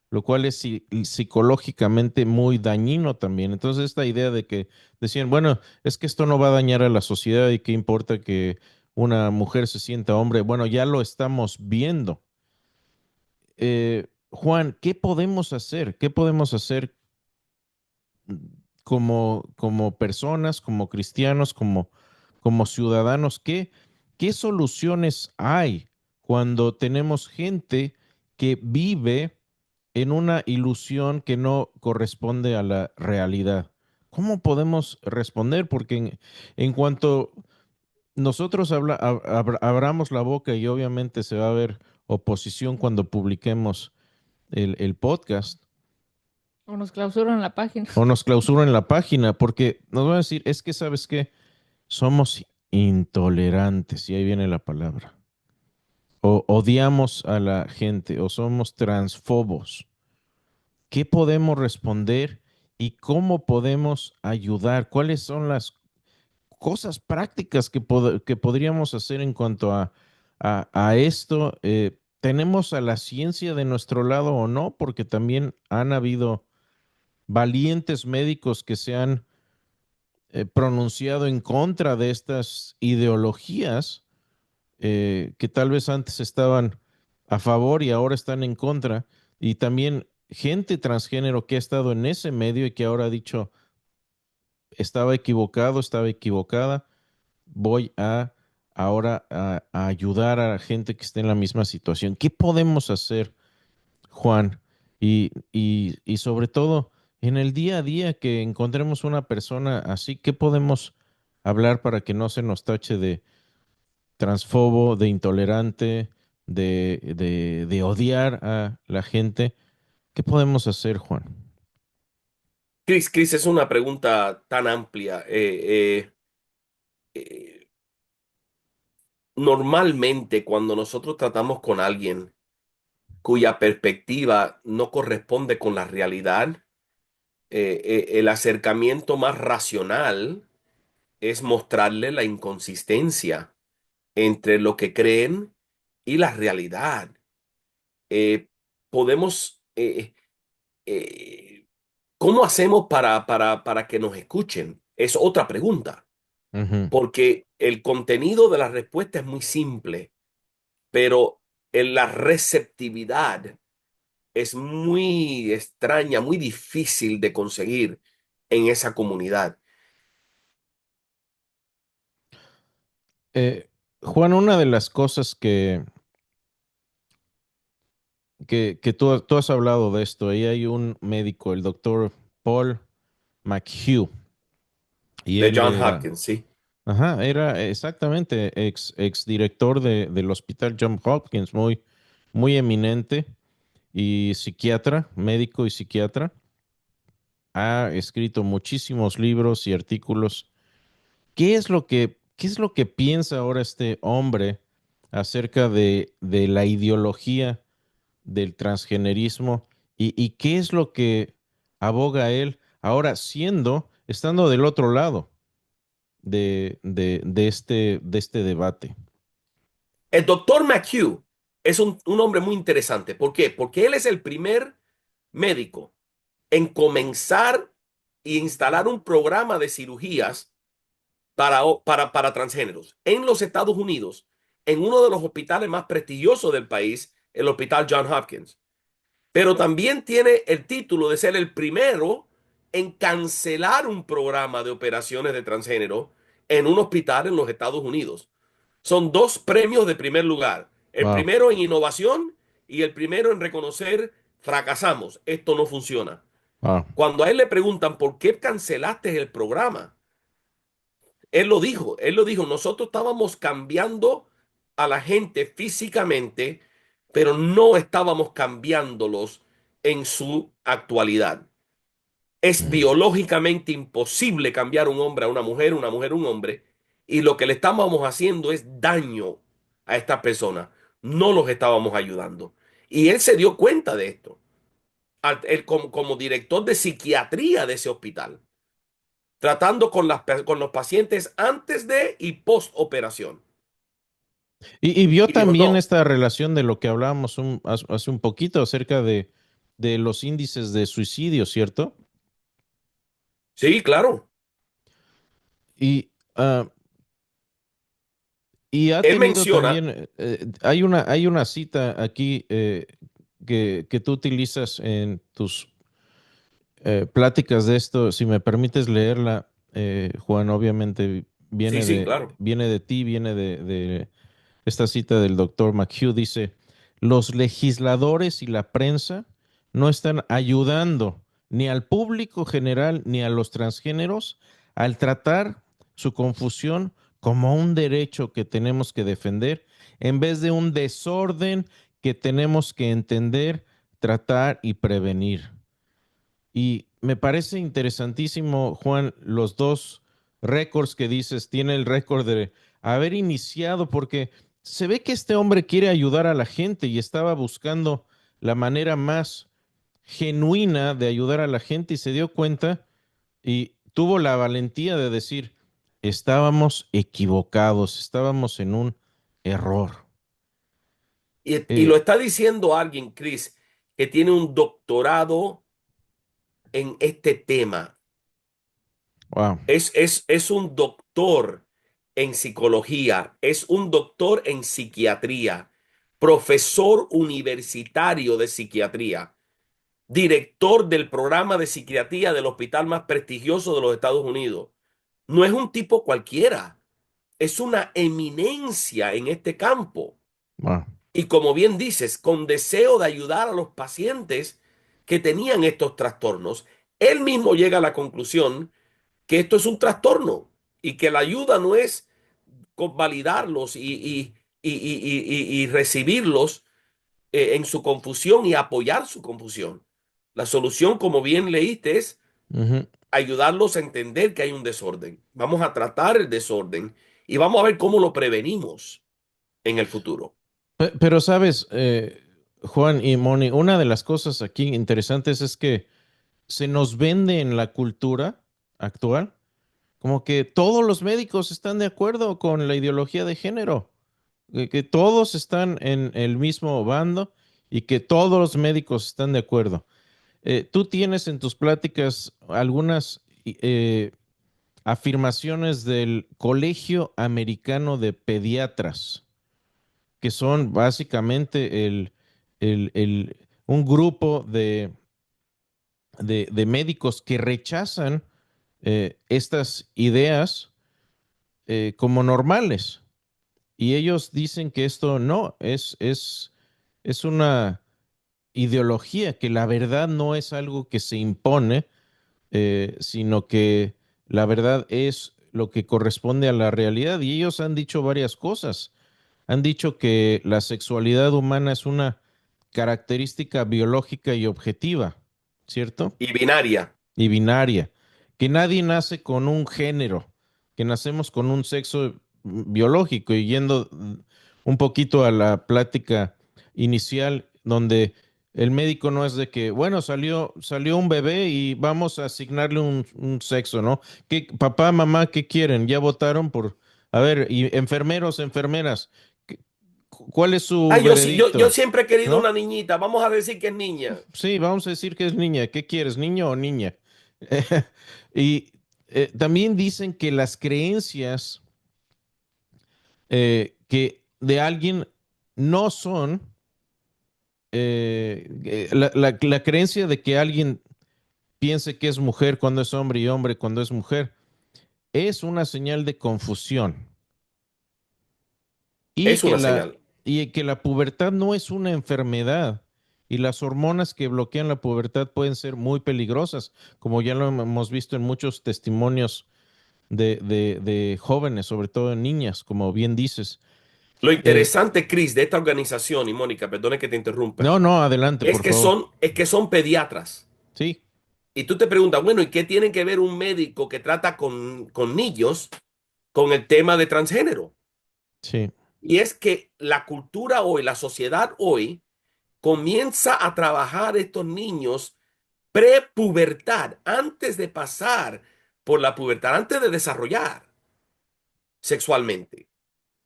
lo cual es psicológicamente muy dañino también. Entonces, esta idea de que decían, bueno, es que esto no va a dañar a la sociedad y qué importa que una mujer se sienta hombre, bueno, ya lo estamos viendo. Juan, ¿qué podemos hacer? ¿Qué podemos hacer como personas, como cristianos, como ciudadanos? ¿Qué soluciones hay cuando tenemos gente que vive en una ilusión que no corresponde a la realidad? ¿Cómo podemos responder? Porque en cuanto nosotros abramos la boca y obviamente se va a ver oposición cuando publiquemos el podcast O nos clausuran la página. o nos clausuran la página, porque nos van a decir, es que sabes qué, somos intolerantes, y ahí viene la palabra, o odiamos a la gente, o somos transfobos. ¿Qué podemos responder y cómo podemos ayudar? ¿Cuáles son las cosas prácticas que podríamos hacer en cuanto a esto? ¿Tenemos a la ciencia de nuestro lado o no? Porque también han habido valientes médicos que se han pronunciado en contra de estas ideologías que tal vez antes estaban a favor y ahora están en contra. Y también gente transgénero que ha estado en ese medio y que ahora ha dicho, estaba equivocado, estaba equivocada, voy a ahora a ayudar a la gente que esté en la misma situación. ¿Qué podemos hacer, Juan? Y sobre todo, en el día a día que encontremos una persona así, ¿qué podemos hablar para que no se nos tache de transfobo, de intolerante, de odiar a la gente? ¿Qué podemos hacer, Juan? Chris, es una pregunta tan amplia. eh, normalmente cuando nosotros tratamos con alguien cuya perspectiva no corresponde con la realidad, el acercamiento más racional es mostrarle la inconsistencia entre lo que creen y la realidad. Eh, podemos, ¿cómo hacemos para que nos escuchen? Es otra pregunta, Ujú. porque el contenido de la respuesta es muy simple, pero en la receptividad es muy extraña, muy difícil de conseguir en esa comunidad. Eh, Juan, una de las cosas que tú has hablado de esto, ahí hay un médico, el doctor Paul McHugh, y De él John era, Hopkins, sí. ajá, era exactamente ex director del Hospital John Hopkins, muy eminente y psiquiatra, médico y psiquiatra. Ha escrito muchísimos libros y artículos. Qué es lo que piensa ahora este hombre acerca de la ideología del transgenerismo y qué es lo que aboga él ahora estando del otro lado de este debate? El doctor McHugh es un hombre muy interesante. ¿Por qué? Porque él es el primer médico en comenzar e instalar un programa de cirugías para transgéneros en los Estados Unidos, en uno de los hospitales más prestigiosos del país, el Hospital John Hopkins. Pero también tiene el título de ser el primero en cancelar un programa de operaciones de transgénero en un hospital en los Estados Unidos. Son dos premios de primer lugar. El Wow, primero en innovación y el primero en reconocer fracasamos, esto no funciona. wow. Cuando a él le preguntan por qué cancelaste el programa, él lo dijo, nosotros estábamos cambiando a la gente físicamente, pero no estábamos cambiándolos en su actualidad. Es Mm. biológicamente imposible cambiar un hombre a una mujer a un hombre, y lo que le estábamos haciendo es daño a estas personas. No los estábamos ayudando. Y él se dio cuenta de esto, él como director de psiquiatría de ese hospital, tratando con los pacientes antes de y post operación. Y vio Y dijo, también no, esta relación de lo que hablábamos hace un poquito acerca de los índices de suicidio, ¿cierto? sí, claro. Y, y ha Él tenido menciona, también, hay una cita aquí que tú utilizas en tus pláticas de esto. Si me permites leerla, Juan, obviamente sí, sí, claro. viene de ti, viene de esta cita del doctor McHugh. Dice, los legisladores y la prensa no están ayudando ni al público general ni a los transgéneros al tratar su confusión como un derecho que tenemos que defender en vez de un desorden que tenemos que entender, tratar y prevenir. Y me parece interesantísimo, Juan, los dos récords que dices. Tiene el récord de haber iniciado, porque se ve que este hombre quiere ayudar a la gente y estaba buscando la manera más genuina de ayudar a la gente y se dio cuenta y tuvo la valentía de decir, estábamos equivocados, estábamos en un error. Y Eh, lo está diciendo alguien, Chris, que tiene un doctorado en este tema. wow. Es un doctor en psicología, es un doctor en psiquiatría, profesor universitario de psiquiatría, director del programa de psiquiatría del hospital más prestigioso de los Estados Unidos. No es un tipo cualquiera, es una eminencia en este campo. Wow. Y como bien dices, con deseo de ayudar a los pacientes que tenían estos trastornos, él mismo llega a la conclusión que esto es un trastorno y que la ayuda no es validarlos y recibirlos en su confusión y apoyar su confusión. La solución, como bien leíste, es Ujú. ayudarlos a entender que hay un desorden. Vamos a tratar el desorden y vamos a ver cómo lo prevenimos en el futuro. Pero sabes, Juan y Moni, una de las cosas aquí interesantes es que se nos vende en la cultura actual como que todos los médicos están de acuerdo con la ideología de género, que todos están en el mismo bando y que todos los médicos están de acuerdo. ¿Tú tienes en tus pláticas algunas afirmaciones del Colegio Americano de Pediatras, que son básicamente un grupo de médicos que rechazan estas ideas como normales? Y ellos dicen que esto no, es una ideología, que la verdad no es algo que se impone, sino que la verdad es lo que corresponde a la realidad. Y ellos han dicho varias cosas. Han dicho que la sexualidad humana es una característica biológica y objetiva, ¿cierto? Y binaria. Y binaria, que nadie nace con un género, que nacemos con un sexo biológico. Y yendo un poquito a la plática inicial, donde el médico no es de que, bueno, salió un bebé y vamos a asignarle un sexo, ¿no? ¿Qué, papá, mamá, qué quieren? ¿Ya votaron por, a ver, y enfermeros, enfermeras, ¿qué- ¿cuál es su Ay, yo veredicto? siempre he querido ¿No? una niñita. Vamos a decir que es niña. Sí, vamos a decir que es niña. ¿Qué quieres, niño o niña? Y también dicen que las creencias que de alguien no son, la creencia de que alguien piense que es mujer cuando es hombre y hombre cuando es mujer, es una señal de confusión. Y Es que una la, señal. y que la pubertad no es una enfermedad. Y las hormonas que bloquean la pubertad pueden ser muy peligrosas, como ya lo hemos visto en muchos testimonios de jóvenes, sobre todo en niñas, como bien dices. Lo Eh, interesante, Chris, de esta organización, y Mónica, perdone que te interrumpa, no, no, adelante, por favor. es que son pediatras. Sí, Y tú te preguntas, bueno, ¿y qué tiene que ver un médico que trata con niños con el tema de transgénero? sí. Y es que la cultura hoy, la sociedad hoy, comienza a trabajar estos niños prepubertad, antes de pasar por la pubertad, antes de desarrollar sexualmente.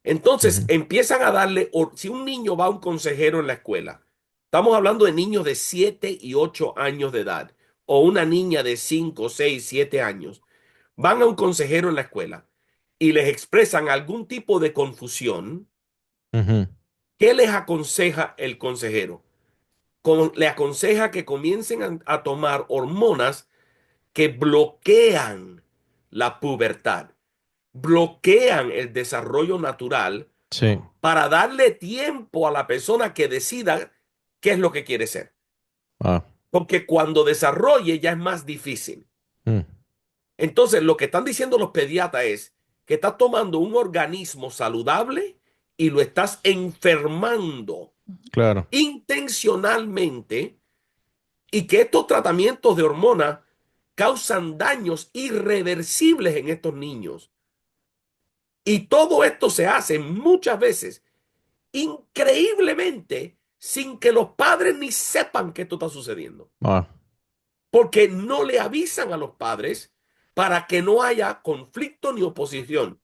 Entonces Ujú, empiezan a darle, si un niño va a un consejero en la escuela, estamos hablando de niños de 7 y 8 años de edad, o una niña de 5 6 7 años, van a un consejero en la escuela y les expresan algún tipo de confusión. ujú, ¿Qué les aconseja el consejero? Le aconseja que comiencen a tomar hormonas que bloquean la pubertad, bloquean el desarrollo natural sí. para darle tiempo a la persona que decida qué es lo que quiere ser. Ah, Porque cuando desarrolle ya es más difícil. mm, Entonces, lo que están diciendo los pediatras es que estás tomando un organismo saludable y lo estás enfermando claro. intencionalmente, y que estos tratamientos de hormonas causan daños irreversibles en estos niños. Y todo esto se hace muchas veces, increíblemente, sin que los padres ni sepan que esto está sucediendo. Ah, Porque no le avisan a los padres para que no haya conflicto ni oposición.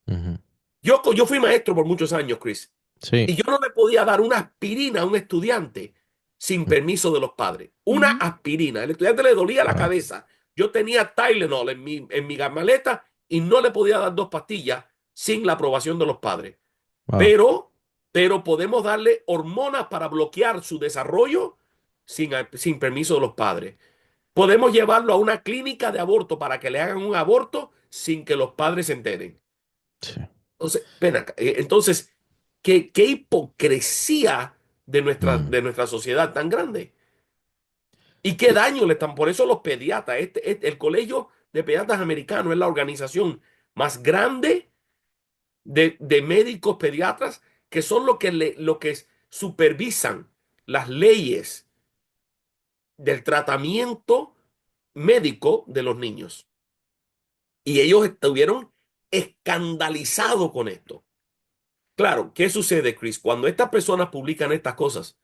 ujú, Yo fui maestro por muchos años, Chris, y sí. yo no le podía dar una aspirina a un estudiante sin Mm, permiso de los padres. Una Ujú. aspirina. El estudiante le dolía la ah, cabeza. Yo tenía Tylenol en mi maleta y no le podía dar 2 pastillas sin la aprobación de los padres. ah, Pero, pero podemos darle hormonas para bloquear su desarrollo sin permiso de los padres. Podemos llevarlo a una clínica de aborto para que le hagan un aborto sin que los padres se enteren. sí. Entonces, ven acá, entonces, qué hipocresía Mm, de nuestra sociedad tan grande. Y qué daño le están. Por eso los pediatras, el Colegio de Pediatras Americano es la organización más grande de médicos pediatras, que son lo que supervisan las leyes del tratamiento médico de los niños. Y ellos estuvieron escandalizados con esto. Claro, ¿qué sucede, Chris? Cuando estas personas publican estas cosas,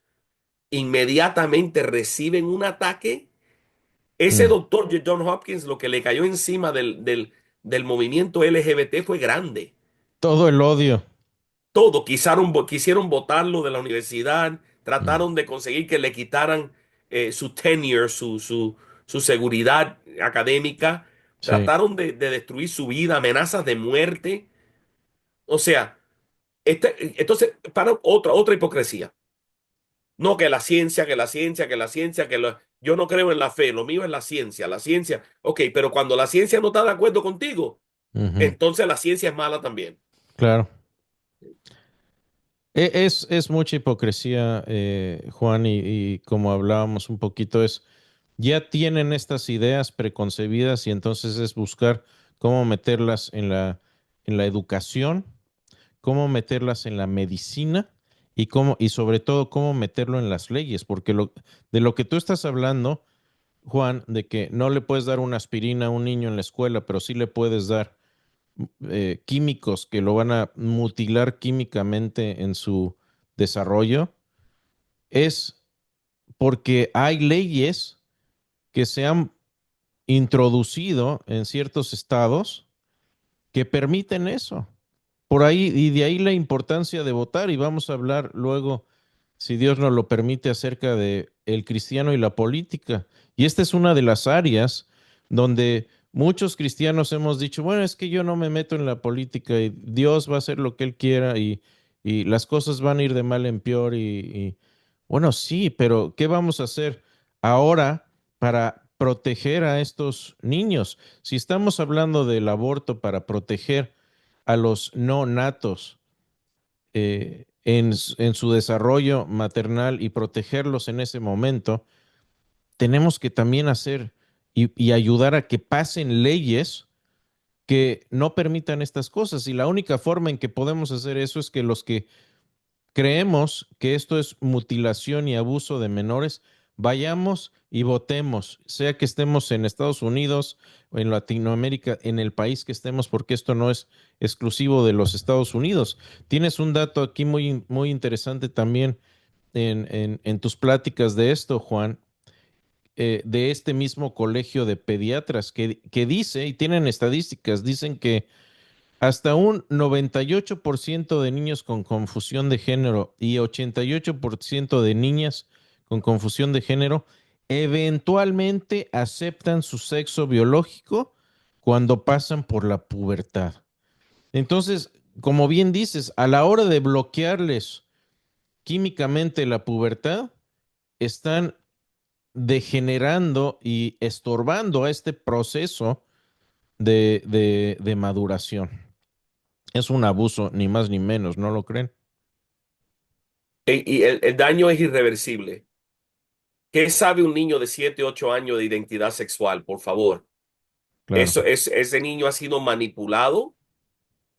inmediatamente reciben un ataque. Ese Mm. doctor John Hopkins, lo que le cayó encima del movimiento LGBT fue grande. Todo el odio. Todo, quisieron botarlo de la universidad, Mm. trataron de conseguir que le quitaran su tenure, su seguridad académica, Sí. trataron de destruir su vida, amenazas de muerte. O sea, entonces, para otra hipocresía. No, que la ciencia, que la ciencia, que la ciencia, yo no creo en la fe, lo mío es la ciencia, la ciencia. Ok, pero cuando la ciencia no está de acuerdo contigo, Ujú. entonces la ciencia es mala también. Claro. Es mucha hipocresía, Juan, y como hablábamos un poquito, ya tienen estas ideas preconcebidas y entonces es buscar cómo meterlas en la educación, cómo meterlas en la medicina y sobre todo cómo meterlo en las leyes, porque de lo que tú estás hablando, Juan, de que no le puedes dar una aspirina a un niño en la escuela, pero sí le puedes dar químicos que lo van a mutilar químicamente en su desarrollo, es porque hay leyes que se han introducido en ciertos estados que permiten eso. Por ahí, y de ahí la importancia de votar, y vamos a hablar luego, si Dios nos lo permite, acerca de el cristiano y la política. Y esta es una de las áreas donde muchos cristianos hemos dicho, bueno, es que yo no me meto en la política y Dios va a hacer lo que Él quiera y las cosas van a ir de mal en peor bueno, sí, pero ¿qué vamos a hacer ahora para proteger a estos niños? Si estamos hablando del aborto para proteger a los no natos en su desarrollo maternal y protegerlos en ese momento, tenemos que también hacer y ayudar a que pasen leyes que no permitan estas cosas. Y la única forma en que podemos hacer eso es que los que creemos que esto es mutilación y abuso de menores, vayamos y votemos, sea que estemos en Estados Unidos o en Latinoamérica, en el país que estemos, porque esto no es exclusivo de los Estados Unidos. Tienes un dato aquí muy interesante también en tus pláticas de esto, Juan, de este mismo colegio de pediatras que dice, y tienen estadísticas, dicen que hasta un 98% de niños con confusión de género y 88% de niñas con confusión de género eventualmente aceptan su sexo biológico cuando pasan por la pubertad. Entonces, como bien dices, a la hora de bloquearles químicamente la pubertad, están degenerando y estorbando a este proceso de maduración. Es un abuso, ni más ni menos, ¿no lo creen? Y el daño es irreversible. ¿Qué sabe un niño de 7, 8 años de identidad sexual? Por favor. Claro. Ese niño ha sido manipulado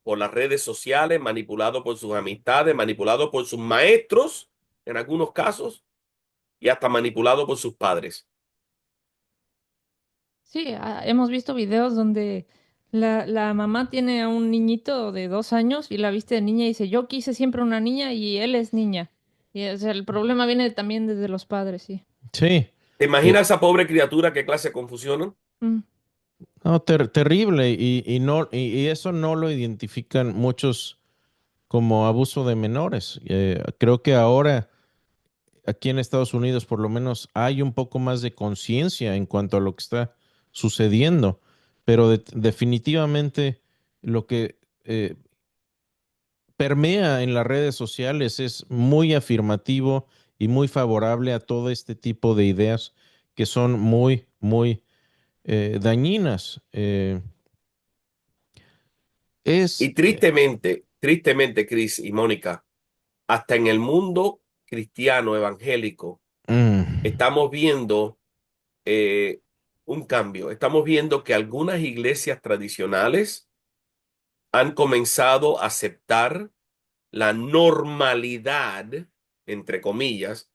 por las redes sociales, manipulado por sus amistades, manipulado por sus maestros, en algunos casos, y hasta manipulado por sus padres. Sí, hemos visto videos donde la mamá tiene a un niñito de 2 años y la viste de niña y dice, yo quise siempre una niña y él es niña. Y o sea, el problema viene también desde los padres, sí. Sí. ¿Te Eh, imaginas a esa pobre criatura qué clase de confusión, no? Mm. no, terrible. Y eso no lo identifican muchos como abuso de menores. Creo que ahora, aquí en Estados Unidos, por lo menos, hay un poco más de conciencia en cuanto a lo que está sucediendo. Pero definitivamente lo que permea en las redes sociales es muy afirmativo y muy favorable a todo este tipo de ideas que son muy dañinas. Es, Y tristemente, Cris y Mónica, hasta en el mundo cristiano evangélico, mm, estamos viendo eh, un cambio. Estamos viendo que algunas iglesias tradicionales han comenzado a aceptar la normalidad, entre comillas,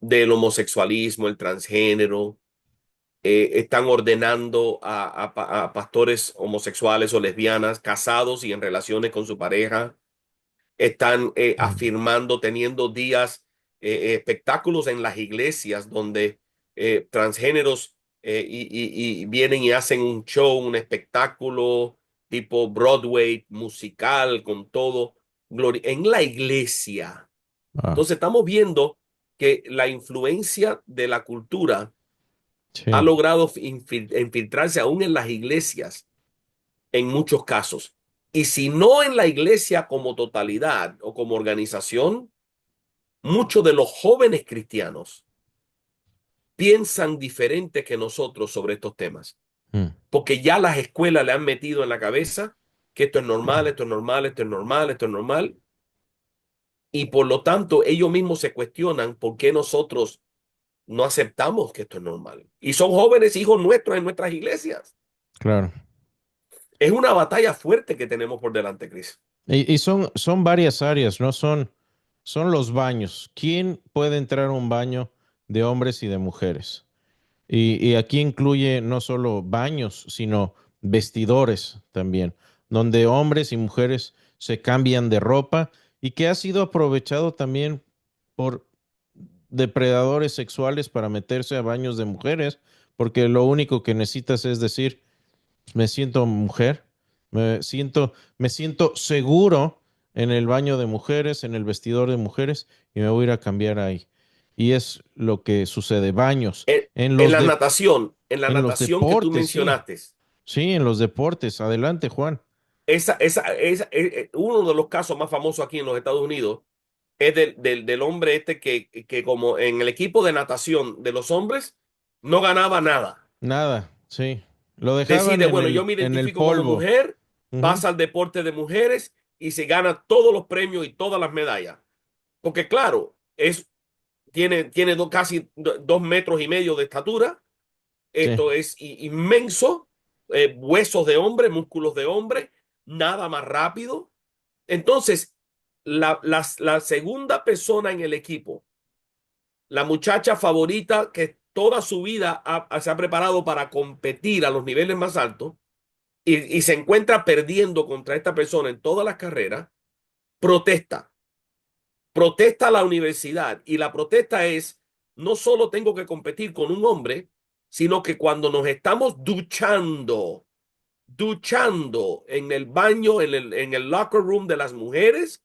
del homosexualismo, el transgénero. están ordenando a pastores homosexuales o lesbianas casados y en relaciones con su pareja. Están afirmando, teniendo días, espectáculos en las iglesias donde transgéneros y vienen y hacen un show, un espectáculo tipo Broadway, musical, con todo, en la iglesia. Ah, Entonces estamos viendo que la influencia de la cultura ha sí, logrado infiltrarse aún en las iglesias en muchos casos. Y si no en la iglesia como totalidad o como organización, muchos de los jóvenes cristianos piensan diferente que nosotros sobre estos temas, mm, porque ya las escuelas le han metido en la cabeza que esto es normal, esto es normal, esto es normal, esto es normal, y por lo tanto ellos mismos se cuestionan por qué nosotros no aceptamos que esto es normal. Y son jóvenes hijos nuestros en nuestras iglesias. claro. Es una batalla fuerte que tenemos por delante, Cris. Y son varias áreas, ¿no? Son los baños. ¿Quién puede entrar a un baño de hombres y de mujeres? Y aquí incluye no solo baños, sino vestidores también, donde hombres y mujeres se cambian de ropa y que ha sido aprovechado también por depredadores sexuales para meterse a baños de mujeres, porque lo único que necesitas es decir, me siento mujer, me siento seguro en el baño de mujeres, en el vestidor de mujeres, y me voy a ir a cambiar ahí. Y es lo que sucede, baños. En la En los natación que tú deportes, sí, mencionaste, sí, en los deportes. Adelante, Juan. uno de los casos más famosos aquí en los Estados Unidos es del hombre este que como en el equipo de natación de los hombres no ganaba nada. Nada, sí. Lo dejaban Decide, bueno, yo me en el identifico como polvo. mujer, Ujú, pasa al deporte de mujeres y se gana todos los premios y todas las medallas. Porque claro, tiene casi 2 metros y medio de estatura. sí, Esto es inmenso, huesos de hombre, músculos de hombre, nada más rápido. Entonces, la segunda persona en el equipo, la muchacha favorita que toda su vida se ha preparado para competir a los niveles más altos y se encuentra perdiendo contra esta persona en todas las carreras, protesta, protesta a la universidad y la protesta es, no solo tengo que competir con un hombre, sino que cuando nos estamos duchando en el baño, en el locker room de las mujeres,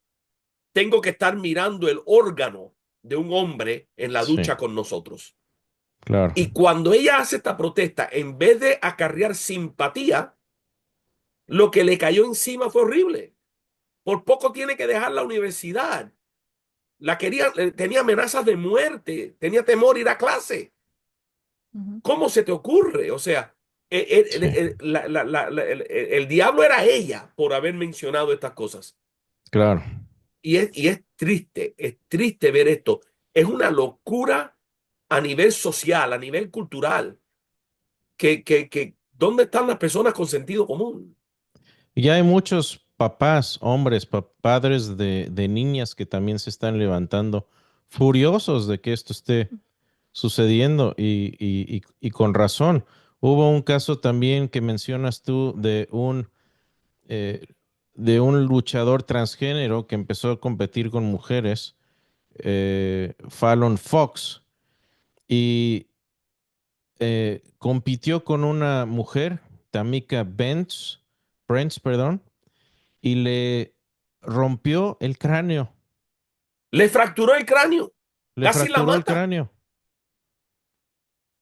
tengo que estar mirando el órgano de un hombre en la sí, ducha con nosotros. claro. Y cuando ella hace esta protesta, en vez de acarrear simpatía, lo que le cayó encima fue horrible. Por poco tiene que dejar la universidad. Tenía amenazas de muerte, tenía temor ir a clase. Ujú. ¿Cómo se te ocurre? O sea, Sí, el diablo era ella por haber mencionado estas cosas. claro. Y es triste ver esto. Es una locura a nivel social, a nivel cultural, ¿dónde están las personas con sentido común? Y ya hay muchos papás, hombres, padres de niñas que también se están levantando furiosos de que esto esté sucediendo y con razón. Hubo un caso también que mencionas tú eh, de un luchador transgénero que empezó a competir con mujeres, Fallon Fox, y compitió con una mujer, Tamika Brents, perdón, y le rompió el cráneo, Le fracturó el cráneo, le casi la fracturó el mata. cráneo.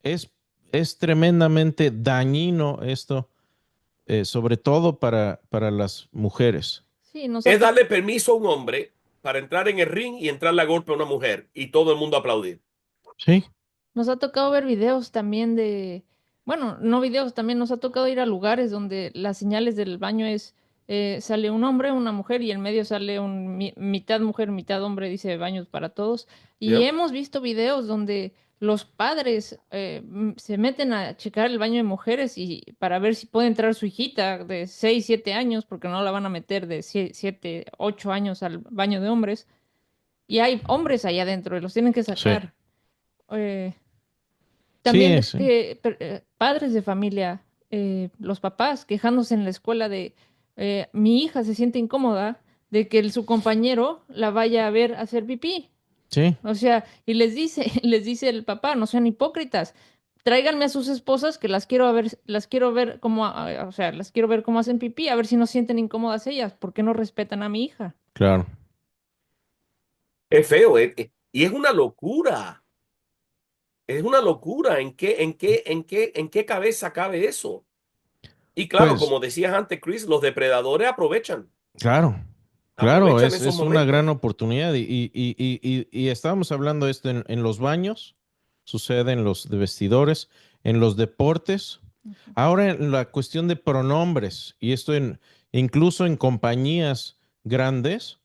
Es, es tremendamente dañino esto, sobre todo para las mujeres. Sí, nos ha, Es darle permiso a un hombre para entrar en el ring y entrarle a golpe a una mujer y todo el mundo aplaudir. Sí, nos ha tocado ver videos también bueno, no videos, también nos ha tocado ir a lugares donde las señales del baño es, sale un hombre, una mujer y en medio sale mitad mujer, mitad hombre, dice baños para todos. Y ¿Ya? hemos visto videos donde los padres se meten a checar el baño de mujeres y para ver si puede entrar su hijita de 6 7 años, porque no la van a meter de 7 8 años al baño de hombres. Y hay hombres allá adentro y los tienen que sí. sacar. Eh, Sí, También sí, padres de familia, los papás quejándose en la escuela de mi hija se siente incómoda de que su compañero la vaya a ver hacer pipí. sí, O sea, y les dice, les dice el papá, no sean hipócritas. Tráiganme a sus esposas que las quiero ver cómo, o sea, las quiero ver cómo hacen pipí, a ver si no sienten incómodas ellas, ¿por qué no respetan a mi hija? claro. Es feo, y es una locura. Es una locura. ¿En qué cabeza cabe eso? Y claro, Pues como decías antes, Chris, los depredadores aprovechan, claro, claro, aprovechan esos es una gran momentos. oportunidad y estábamos hablando de esto en los baños, sucede en los de vestidores, en los deportes, ahora en la cuestión de pronombres y esto incluso en compañías grandes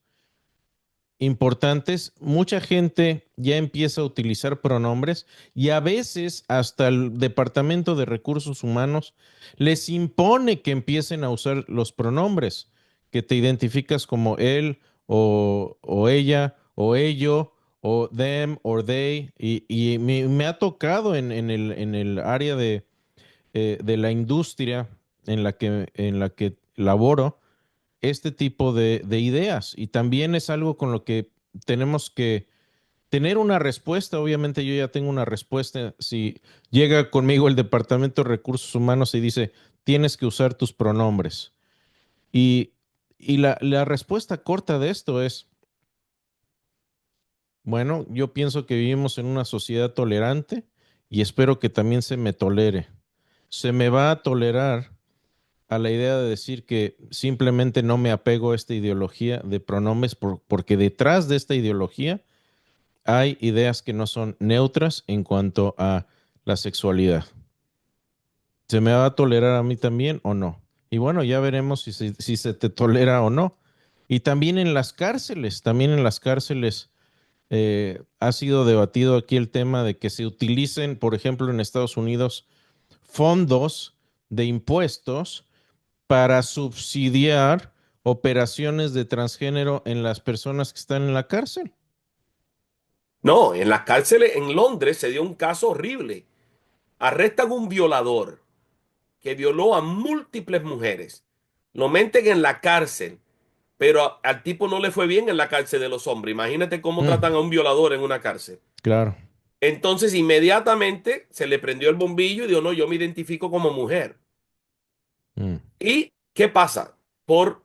importantes, mucha gente ya empieza a utilizar pronombres y a veces hasta el Departamento de Recursos Humanos les impone que empiecen a usar los pronombres, que te identificas como él o ella o ello o them or they y me ha tocado en el área de la industria en la que laboro este tipo de ideas y también es algo con lo que tenemos que tener una respuesta. Obviamente yo ya tengo una respuesta. Si llega conmigo el Departamento de Recursos Humanos y dice, tienes que usar tus pronombres. Y, y la respuesta corta de esto es, bueno, yo pienso que vivimos en una sociedad tolerante y espero que también se me tolere. Se me va a tolerar a la idea de decir que simplemente no me apego a esta ideología de pronombres porque detrás de esta ideología hay ideas que no son neutras en cuanto a la sexualidad. ¿Se me va a tolerar a mí también o no? Y bueno, ya veremos si se te tolera o no. Y también en las cárceles ha sido debatido aquí el tema de que se utilicen, por ejemplo, en Estados Unidos, fondos de impuestos para subsidiar operaciones de transgénero en las personas que están en la cárcel. No, en las cárceles en Londres se dio un caso horrible. Arrestan un violador que violó a múltiples mujeres. Lo meten en la cárcel, pero al tipo no le fue bien en la cárcel de los hombres. Imagínate cómo tratan Mm, a un violador en una cárcel. claro. Entonces inmediatamente se le prendió el bombillo y dijo, no, yo me identifico como mujer. Mm, ¿Y qué pasa? Por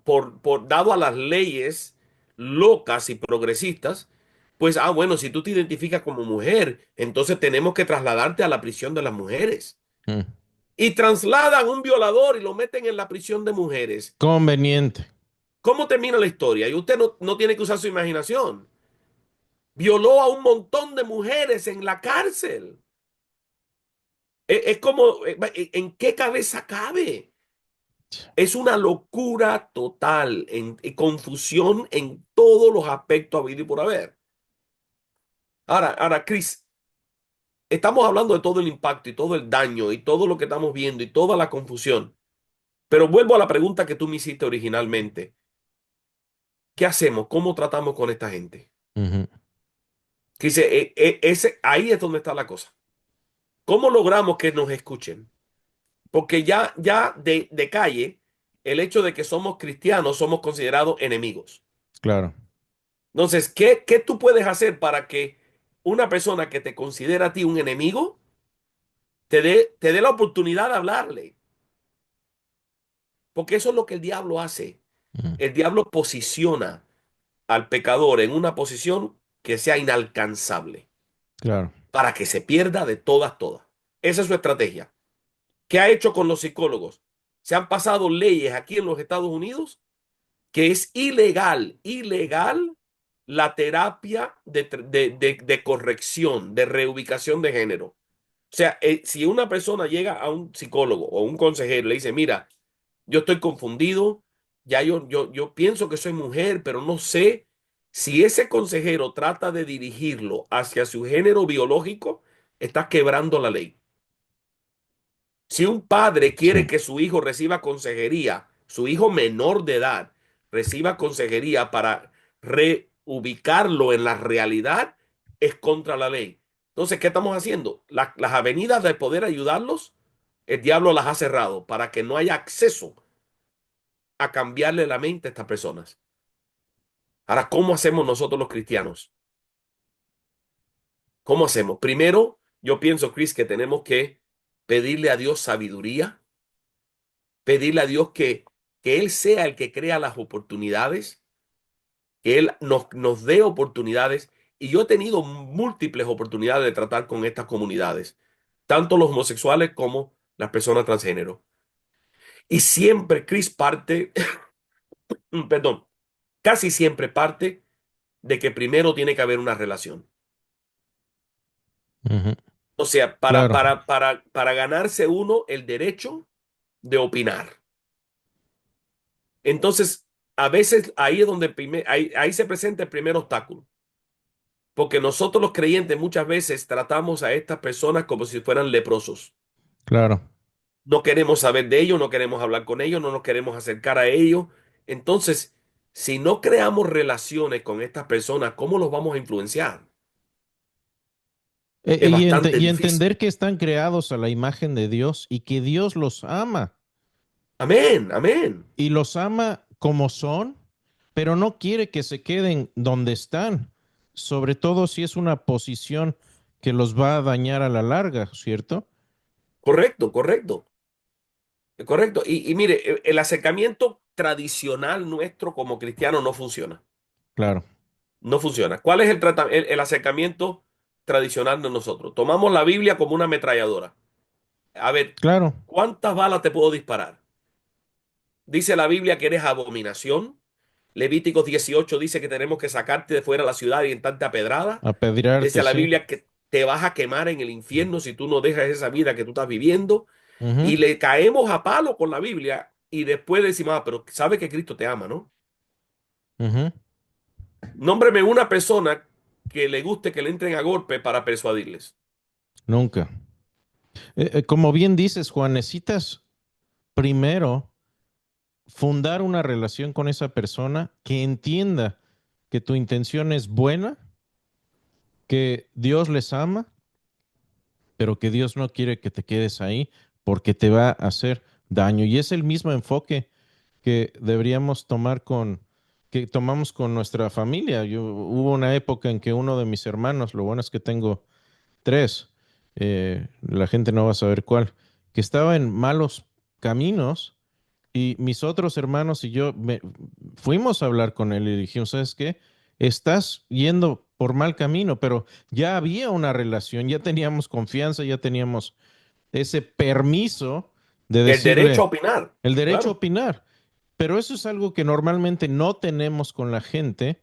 dado a las leyes locas y progresistas, pues, bueno, si tú te identificas como mujer, entonces tenemos que trasladarte a la prisión de las mujeres. mm. Y trasladan a un violador y lo meten en la prisión de mujeres. Conveniente. ¿Cómo termina la historia? Y usted no tiene que usar su imaginación. Violó a un montón de mujeres en la cárcel. Es como, ¿en qué cabeza cabe? Es una locura total, confusión en todos los aspectos habido y por haber. Ahora, Chris, estamos hablando de todo el impacto y todo el daño y todo lo que estamos viendo y toda la confusión. Pero vuelvo a la pregunta que tú me hiciste originalmente. ¿Qué hacemos? ¿Cómo tratamos con esta gente? Ujú, Que dice, ahí es donde está la cosa. ¿Cómo logramos que nos escuchen? Porque ya de calle, el hecho de que somos cristianos somos considerados enemigos. claro. Entonces, ¿qué tú puedes hacer para que una persona que te considera a ti un enemigo te dé la oportunidad de hablarle? Porque eso es lo que el diablo hace. Mm, El diablo posiciona al pecador en una posición que sea inalcanzable claro. para que se pierda de todas. Esa es su estrategia. ¿Qué ha hecho con los psicólogos? Se han pasado leyes aquí en los Estados Unidos que es ilegal la terapia de corrección, de reubicación de género. O sea, si una persona llega a un psicólogo o un consejero y le dice, mira, yo estoy confundido, ya yo pienso que soy mujer, pero no sé si ese consejero trata de dirigirlo hacia su género biológico, está quebrando la ley. Si un padre Sí, quiere que su hijo reciba consejería, su hijo menor de edad reciba consejería para reubicarlo en la realidad, es contra la ley. Entonces, ¿qué estamos haciendo? Las avenidas de poder ayudarlos, el diablo las ha cerrado para que no haya acceso a cambiarle la mente a estas personas. Ahora, ¿cómo hacemos nosotros los cristianos? ¿Cómo hacemos? Primero, yo pienso, Chris, que tenemos que pedirle a Dios sabiduría, pedirle a Dios que Él sea el que crea las oportunidades, que Él nos dé oportunidades. Y yo he tenido múltiples oportunidades de tratar con estas comunidades, tanto los homosexuales como las personas transgénero. Y siempre, Chris, parte, perdón, casi siempre parte de que primero tiene que haber una relación. Ujú. O sea, Claro, para ganarse uno el derecho de opinar. Entonces, a veces ahí es donde ahí se presenta el primer obstáculo. Porque nosotros los creyentes muchas veces tratamos a estas personas como si fueran leprosos. claro. No queremos saber de ellos, no queremos hablar con ellos, no nos queremos acercar a ellos. Entonces, si no creamos relaciones con estas personas, ¿cómo los vamos a influenciar? Es bastante Y difícil. entender que están creados a la imagen de Dios y que Dios los ama Amén, amén. y los ama como son, pero no quiere que se queden donde están, sobre todo si es una posición que los va a dañar a la larga, ¿cierto? Correcto, correcto, correcto. Y mire, el acercamiento tradicional nuestro como cristiano no funciona. Claro, No funciona. ¿Cuál es el acercamiento tradicional de nosotros? Tomamos la Biblia como una ametralladora. A ver, claro. ¿cuántas balas te puedo disparar? Dice la Biblia que eres abominación. Levíticos 18 dice que tenemos que sacarte de fuera de la ciudad y entrarte a pedrada. Apedrearte, Dice la sí. Biblia que te vas a quemar en el infierno si tú no dejas esa vida que tú estás viviendo. Ujú, Y le caemos a palo con la Biblia y después decimos, ah, pero sabe que Cristo te ama, ¿no? ujú. Nómbreme una persona que le guste que le entren a golpe para persuadirles. Nunca. Como bien dices, Juan, necesitas primero fundar una relación con esa persona que entienda que tu intención es buena, que Dios les ama, pero que Dios no quiere que te quedes ahí porque te va a hacer daño. Y es el mismo enfoque que deberíamos tomar que tomamos con nuestra familia. Hubo una época en que uno de mis hermanos, lo bueno es que tengo tres, la gente no va a saber cuál, que estaba en malos caminos y mis otros hermanos y yo fuimos a hablar con él y le dijimos, ¿sabes qué? Estás yendo por mal camino, pero ya había una relación, ya teníamos confianza, ya teníamos ese permiso de El derecho a decirle opinar, el derecho a claro. opinar. Pero eso es algo que normalmente no tenemos con la gente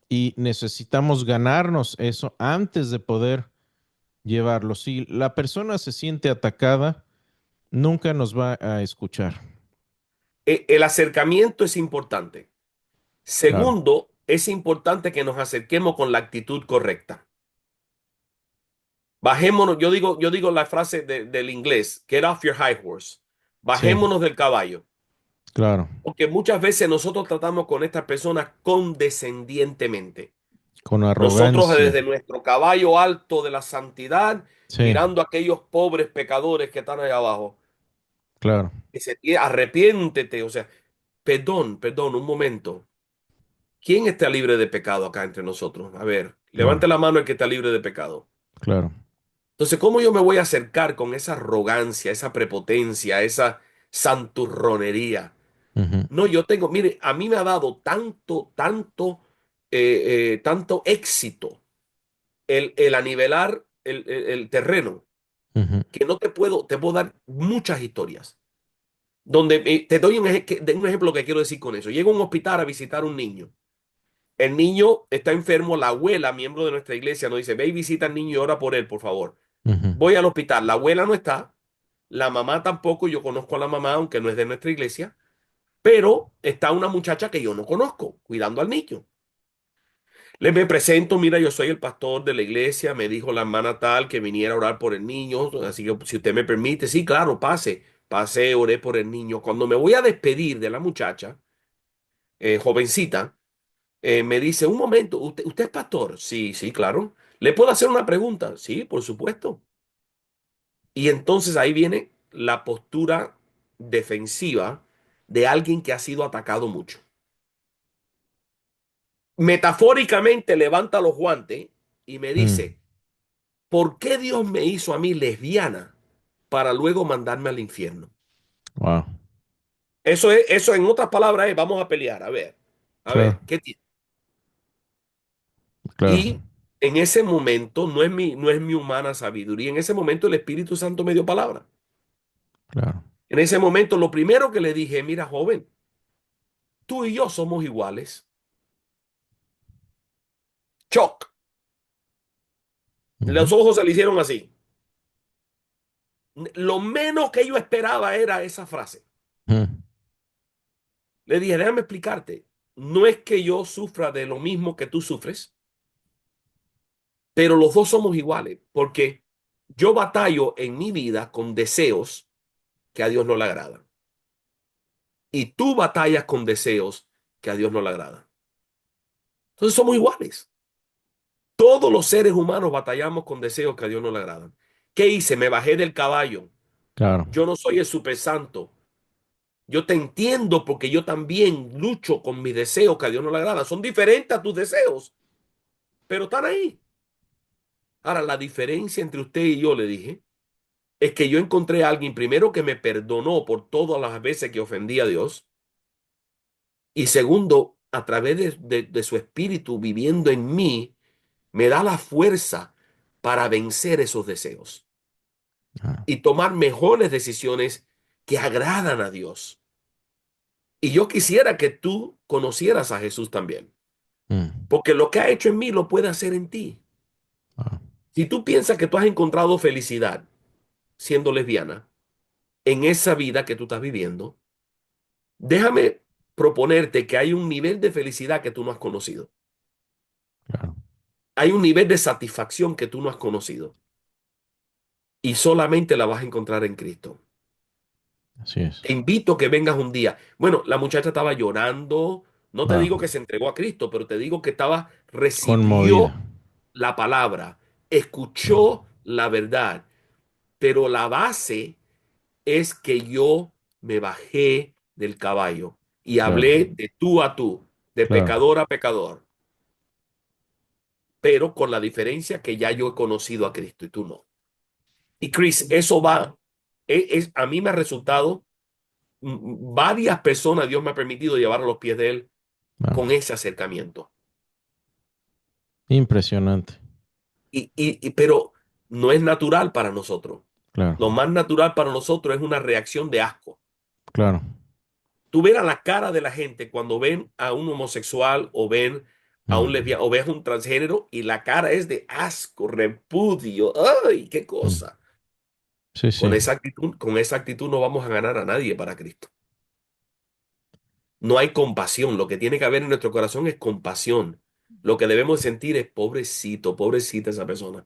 y necesitamos ganarnos eso antes de poder llevarlo. Si la persona se siente atacada, nunca nos va a escuchar. El acercamiento es importante. Claro, Segundo, es importante que nos acerquemos con la actitud correcta. Bajémonos, yo digo la frase del inglés, get off your high horse. sí, Bajémonos del caballo. claro, Porque muchas veces nosotros tratamos con estas personas condescendientemente. con Nosotros arrogancia, desde nuestro caballo alto de la santidad, sí, mirando a aquellos pobres pecadores que están allá abajo. claro, Arrepiéntete, o sea, perdón, un momento. ¿Quién está libre de pecado acá entre nosotros? A ver, claro, levante la mano el que está libre de pecado. claro. Entonces, ¿cómo yo me voy a acercar con esa arrogancia, esa prepotencia, esa santurronería? Ujú, No, yo tengo, mire, a mí me ha dado tanto éxito el anivelar el terreno, ujú, que no te puedo dar muchas historias. Donde te doy un ejemplo que quiero decir con eso. Llego a un hospital a visitar a un niño. El niño está enfermo, la abuela, miembro de nuestra iglesia, nos dice, ve y visita al niño y ora por él, por favor. ujú, Voy al hospital, la abuela no está, la mamá tampoco, yo conozco a la mamá, aunque no es de nuestra iglesia, pero está una muchacha que yo no conozco, cuidando al niño. Le me presento, mira, yo soy el pastor de la iglesia, me dijo la hermana tal que viniera a orar por el niño, así que si usted me permite, sí, claro, pase, oré por el niño. Cuando me voy a despedir de la muchacha, jovencita, me dice, un momento, ¿usted es pastor? Sí, sí, claro. ¿Le puedo hacer una pregunta? Sí, por supuesto. Y entonces ahí viene la postura defensiva de alguien que ha sido atacado mucho. Metafóricamente levanta los guantes y me Mm. dice, ¿por qué Dios me hizo a mí lesbiana para luego mandarme al infierno? Wow. Eso en otras palabras es, vamos a pelear, a Claro, ver, ¿qué tiene? claro, Y en ese momento no es mi humana sabiduría, en ese momento el Espíritu Santo me dio palabra. claro. En ese momento lo primero que le dije, mira, joven, tú y yo somos iguales. Shock. Ujú. Los ojos se le hicieron así. Lo menos que yo esperaba era esa frase. Mm. Le dije, déjame explicarte. No es que yo sufra de lo mismo que tú sufres, pero los dos somos iguales, porque yo batallo en mi vida con deseos que a Dios no le agradan. Y tú batallas con deseos que a Dios no le agradan. Entonces somos iguales. Todos los seres humanos batallamos con deseos que a Dios no le agradan. ¿Qué hice? Me bajé del caballo. Claro, Yo no soy el super santo. Yo te entiendo porque yo también lucho con mis deseos que a Dios no le agrada. Son diferentes a tus deseos, pero están ahí. Ahora, la diferencia entre usted y yo, le dije, es que yo encontré a alguien primero que me perdonó por todas las veces que ofendí a Dios y segundo, a través de su espíritu viviendo en mí, me da la fuerza para vencer esos deseos ah, y tomar mejores decisiones que agradan a Dios. Y yo quisiera que tú conocieras a Jesús también. mm, Porque lo que ha hecho en mí lo puede hacer en ti. ah, Si tú piensas que tú has encontrado felicidad siendo lesbiana en esa vida que tú estás viviendo, déjame proponerte que hay un nivel de felicidad que tú no has conocido. claro, Hay un nivel de satisfacción que tú no has conocido y solamente la vas a encontrar en Cristo. así es. Te invito a que vengas un día. Bueno, la muchacha estaba llorando. No te Wow, digo que se entregó a Cristo, pero te digo que conmovida. recibió la palabra, Mm. escuchó la verdad. Pero la base es que yo me bajé del caballo y Claro, hablé de tú a tú, de claro, pecador a pecador, pero con la diferencia que ya yo he conocido a Cristo y tú no. Y Chris, eso va, a mí me ha resultado, varias personas Dios me ha permitido llevar a los pies de Él wow. con ese acercamiento. Impresionante. Pero no es natural para nosotros. Claro, Lo más natural para nosotros es una reacción de asco. claro. Tú ver a la cara de la gente cuando ven a un homosexual o ven a un Mm, lesbiano o ves a un transgénero y la cara es de asco, repudio. ¡Ay, qué mm. cosa! Sí, sí, Con esa actitud no vamos a ganar a nadie para Cristo. No hay compasión. Lo que tiene que haber en nuestro corazón es compasión. Lo que debemos sentir es pobrecito, pobrecita esa persona.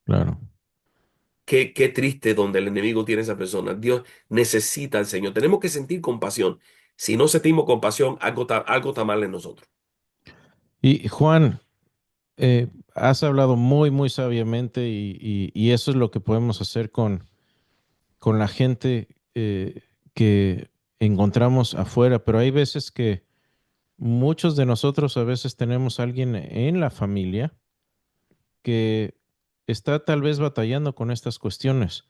claro. Qué triste donde el enemigo tiene a esa persona. Dios necesita al Señor. Tenemos que sentir compasión. Si no sentimos compasión, algo está mal en nosotros. Y Juan, has hablado muy, muy sabiamente y eso es lo que podemos hacer con la gente que encontramos afuera, pero hay veces que muchos de nosotros a veces tenemos alguien en la familia que está tal vez batallando con estas cuestiones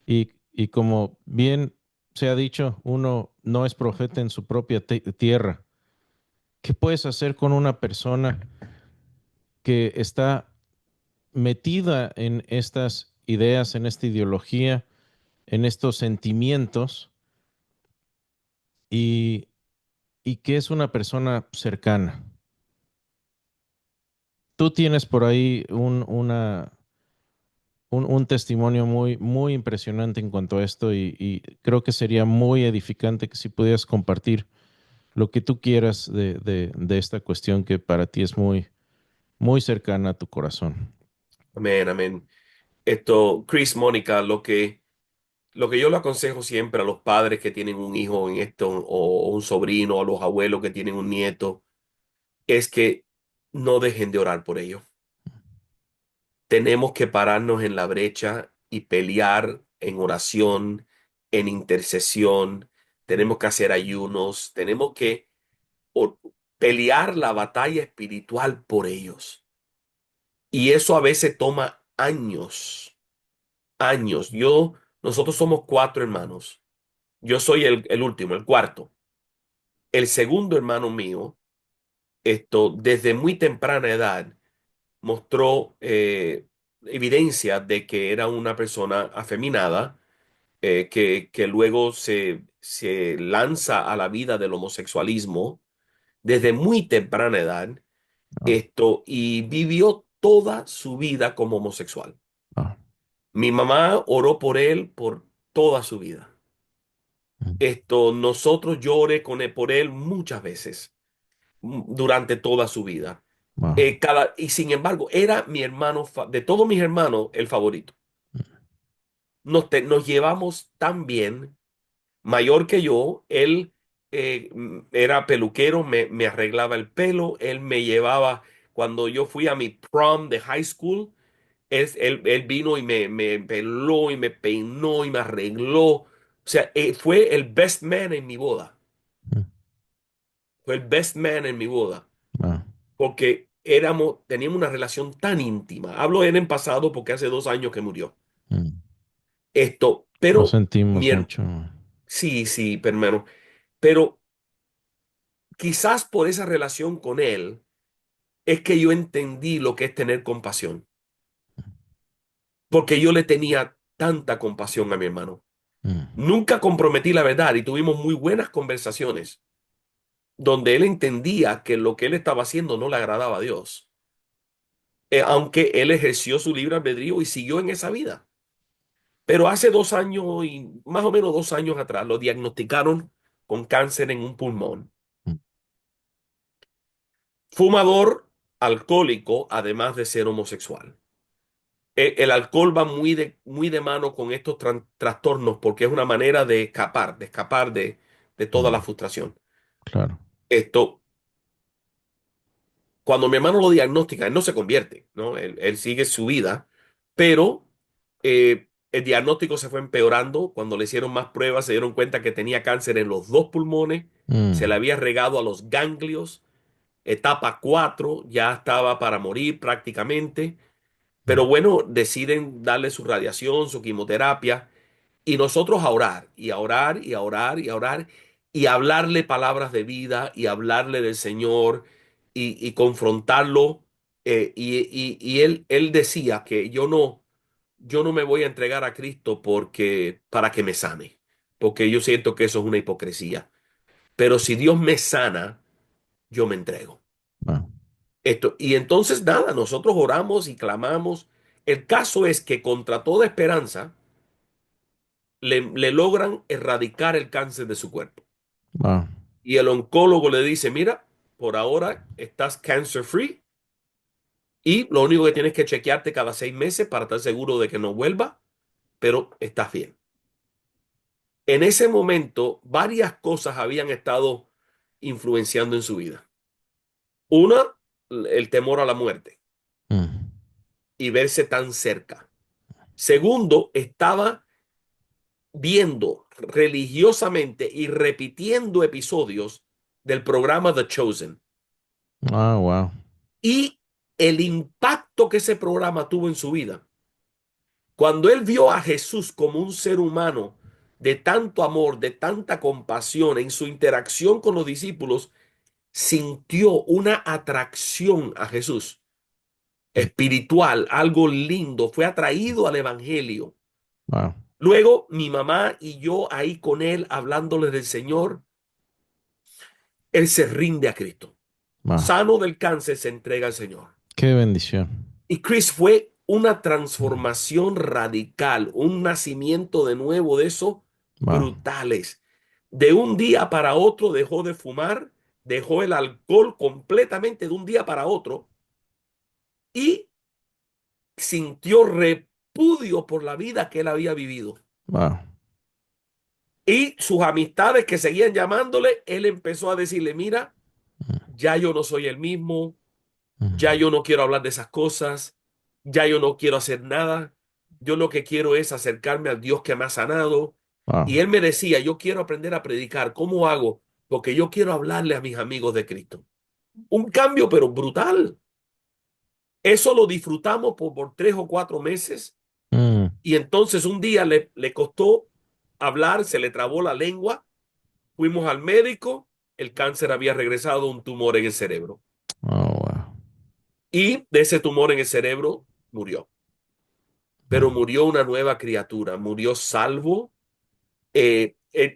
y como bien se ha dicho, uno no es profeta en su propia tierra. ¿Qué puedes hacer con una persona que está metida en estas ideas, en esta ideología, en estos sentimientos y, y que es una persona cercana? Tú tienes por ahí un testimonio muy, muy impresionante en cuanto a esto y creo que sería muy edificante que si pudieras compartir lo que tú quieras de esta cuestión que para ti es muy, muy cercana a tu corazón. Amén, amén. Esto, Chris, Mónica, lo que yo le aconsejo siempre a los padres que tienen un hijo en esto, o un sobrino, o a los abuelos que tienen un nieto, es que no dejen de orar por ellos. tenemos que pararnos en la brecha y pelear en oración, en intercesión. Tenemos que hacer ayunos, tenemos que o- pelear la batalla espiritual por ellos. Y eso a veces toma años, años. Nosotros somos cuatro hermanos. Yo soy el último, el cuarto. El segundo hermano mío, desde muy temprana edad, mostró evidencia de que era una persona afeminada, que luego se lanza a la vida del homosexualismo desde muy temprana edad, Wow. y vivió toda su vida como homosexual. Wow. Mi mamá oró por él por toda su vida. Mm. Nosotros lloré por él muchas veces durante toda su vida. Wow. Y sin embargo, era mi hermano, de todos mis hermanos, el favorito. Nos llevamos tan bien, mayor que yo. Él era peluquero, me arreglaba el pelo, él me llevaba cuando yo fui a mi prom de high school. Él vino y me peló y me peinó y me arregló. O sea, fue el best man en mi boda. Mm. Fue el best man en mi boda. Wow. Porque teníamos una relación tan íntima. Hablo de él en pasado porque hace 2 años que murió. Mm. Lo Pero, mi, sentimos her- mucho. sí, sí, hermano. Pero quizás por esa relación con él es que yo entendí lo que es tener compasión. Porque yo le tenía tanta compasión a mi hermano. Mm. Nunca comprometí la verdad y tuvimos muy buenas conversaciones donde él entendía que lo que él estaba haciendo no le agradaba a Dios. Aunque él ejerció su libre albedrío y siguió en esa vida. Pero hace 2 años y más o menos 2 años atrás lo diagnosticaron con cáncer en un pulmón. Mm. Fumador, alcohólico, además de ser homosexual. El alcohol va muy de mano con estos trastornos porque es una manera de escapar de toda la Mm. frustración. Claro. Esto, Cuando mi hermano lo diagnostica, él no se convierte, ¿no? Él sigue su vida, pero el diagnóstico se fue empeorando. Cuando le hicieron más pruebas, se dieron cuenta que tenía cáncer en los dos pulmones, se le Mm. había regado a los ganglios, etapa 4, ya estaba para morir prácticamente. Mm. Pero bueno, deciden darle su radiación, su quimioterapia. Y nosotros a orar, y a orar, y a orar, y a orar, y a hablarle palabras de vida, y hablarle del Señor, y confrontarlo. Y él decía que yo no me voy a entregar a Cristo para que me sane, porque yo siento que eso es una hipocresía. Pero si Dios me sana, yo me entrego. Wow. Y entonces nada, nosotros oramos y clamamos. El caso es que contra toda esperanza, le logran erradicar el cáncer de su cuerpo. Wow. Y el oncólogo le dice, mira, por ahora estás cancer free y lo único que tienes que chequearte cada 6 meses para estar seguro de que no vuelva, pero estás bien. En ese momento, varias cosas habían estado influenciando en su vida. Una, el temor a la muerte Mm. y verse tan cerca. Segundo, estaba viendo religiosamente y repitiendo episodios del programa The Chosen. Ah, wow. Y el impacto que ese programa tuvo en su vida. Cuando él vio a Jesús como un ser humano de tanto amor, de tanta compasión en su interacción con los discípulos, sintió una atracción a Jesús Mm. espiritual, algo lindo, fue atraído al evangelio. Wow. Luego mi mamá y yo ahí con él hablándole del Señor, él se rinde a Cristo. Wow. Sano del cáncer, se entrega al Señor. Qué bendición. Y Chris, fue una Mm. transformación radical, un nacimiento de nuevo de esos Wow. brutales. De un día para otro dejó de fumar, dejó el alcohol completamente de un día para otro y sintió repudio por la vida que él había vivido. Wow. Y sus amistades que seguían llamándole, él empezó a decirle, mira, Mm. ya yo no soy el mismo, ya Mm. yo no quiero hablar de esas cosas, ya yo no quiero hacer nada, yo lo que quiero es acercarme al Dios que me ha sanado. Y Wow. él me decía, yo quiero aprender a predicar, ¿cómo hago? Porque yo quiero hablarle a mis amigos de Cristo. Un cambio, pero brutal. Eso lo disfrutamos por 3 o 4 meses Mm. y entonces un día le costó hablar, se le trabó la lengua, fuimos al médico, el cáncer había regresado, un tumor en el cerebro Oh, wow. y de ese tumor en el cerebro murió, pero Wow. murió una nueva criatura, murió salvo.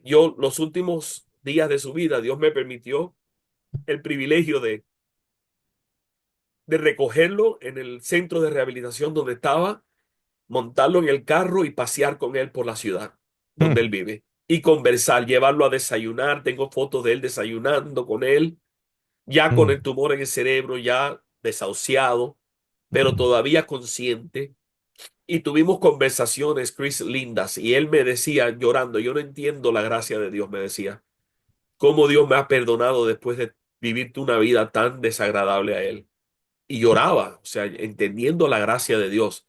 Yo los últimos días de su vida, Dios me permitió el privilegio de recogerlo en el centro de rehabilitación donde estaba, montarlo en el carro y pasear con él por la ciudad donde él Mm. vive y conversar, llevarlo a desayunar. Tengo fotos de él desayunando con él, ya con Mm. el tumor en el cerebro, ya desahuciado, pero Mm. todavía consciente. Y tuvimos conversaciones, Chris, lindas, y él me decía, llorando, yo no entiendo la gracia de Dios, me decía, cómo Dios me ha perdonado después de vivirte una vida tan desagradable a él. Y lloraba, o sea, entendiendo la gracia de Dios.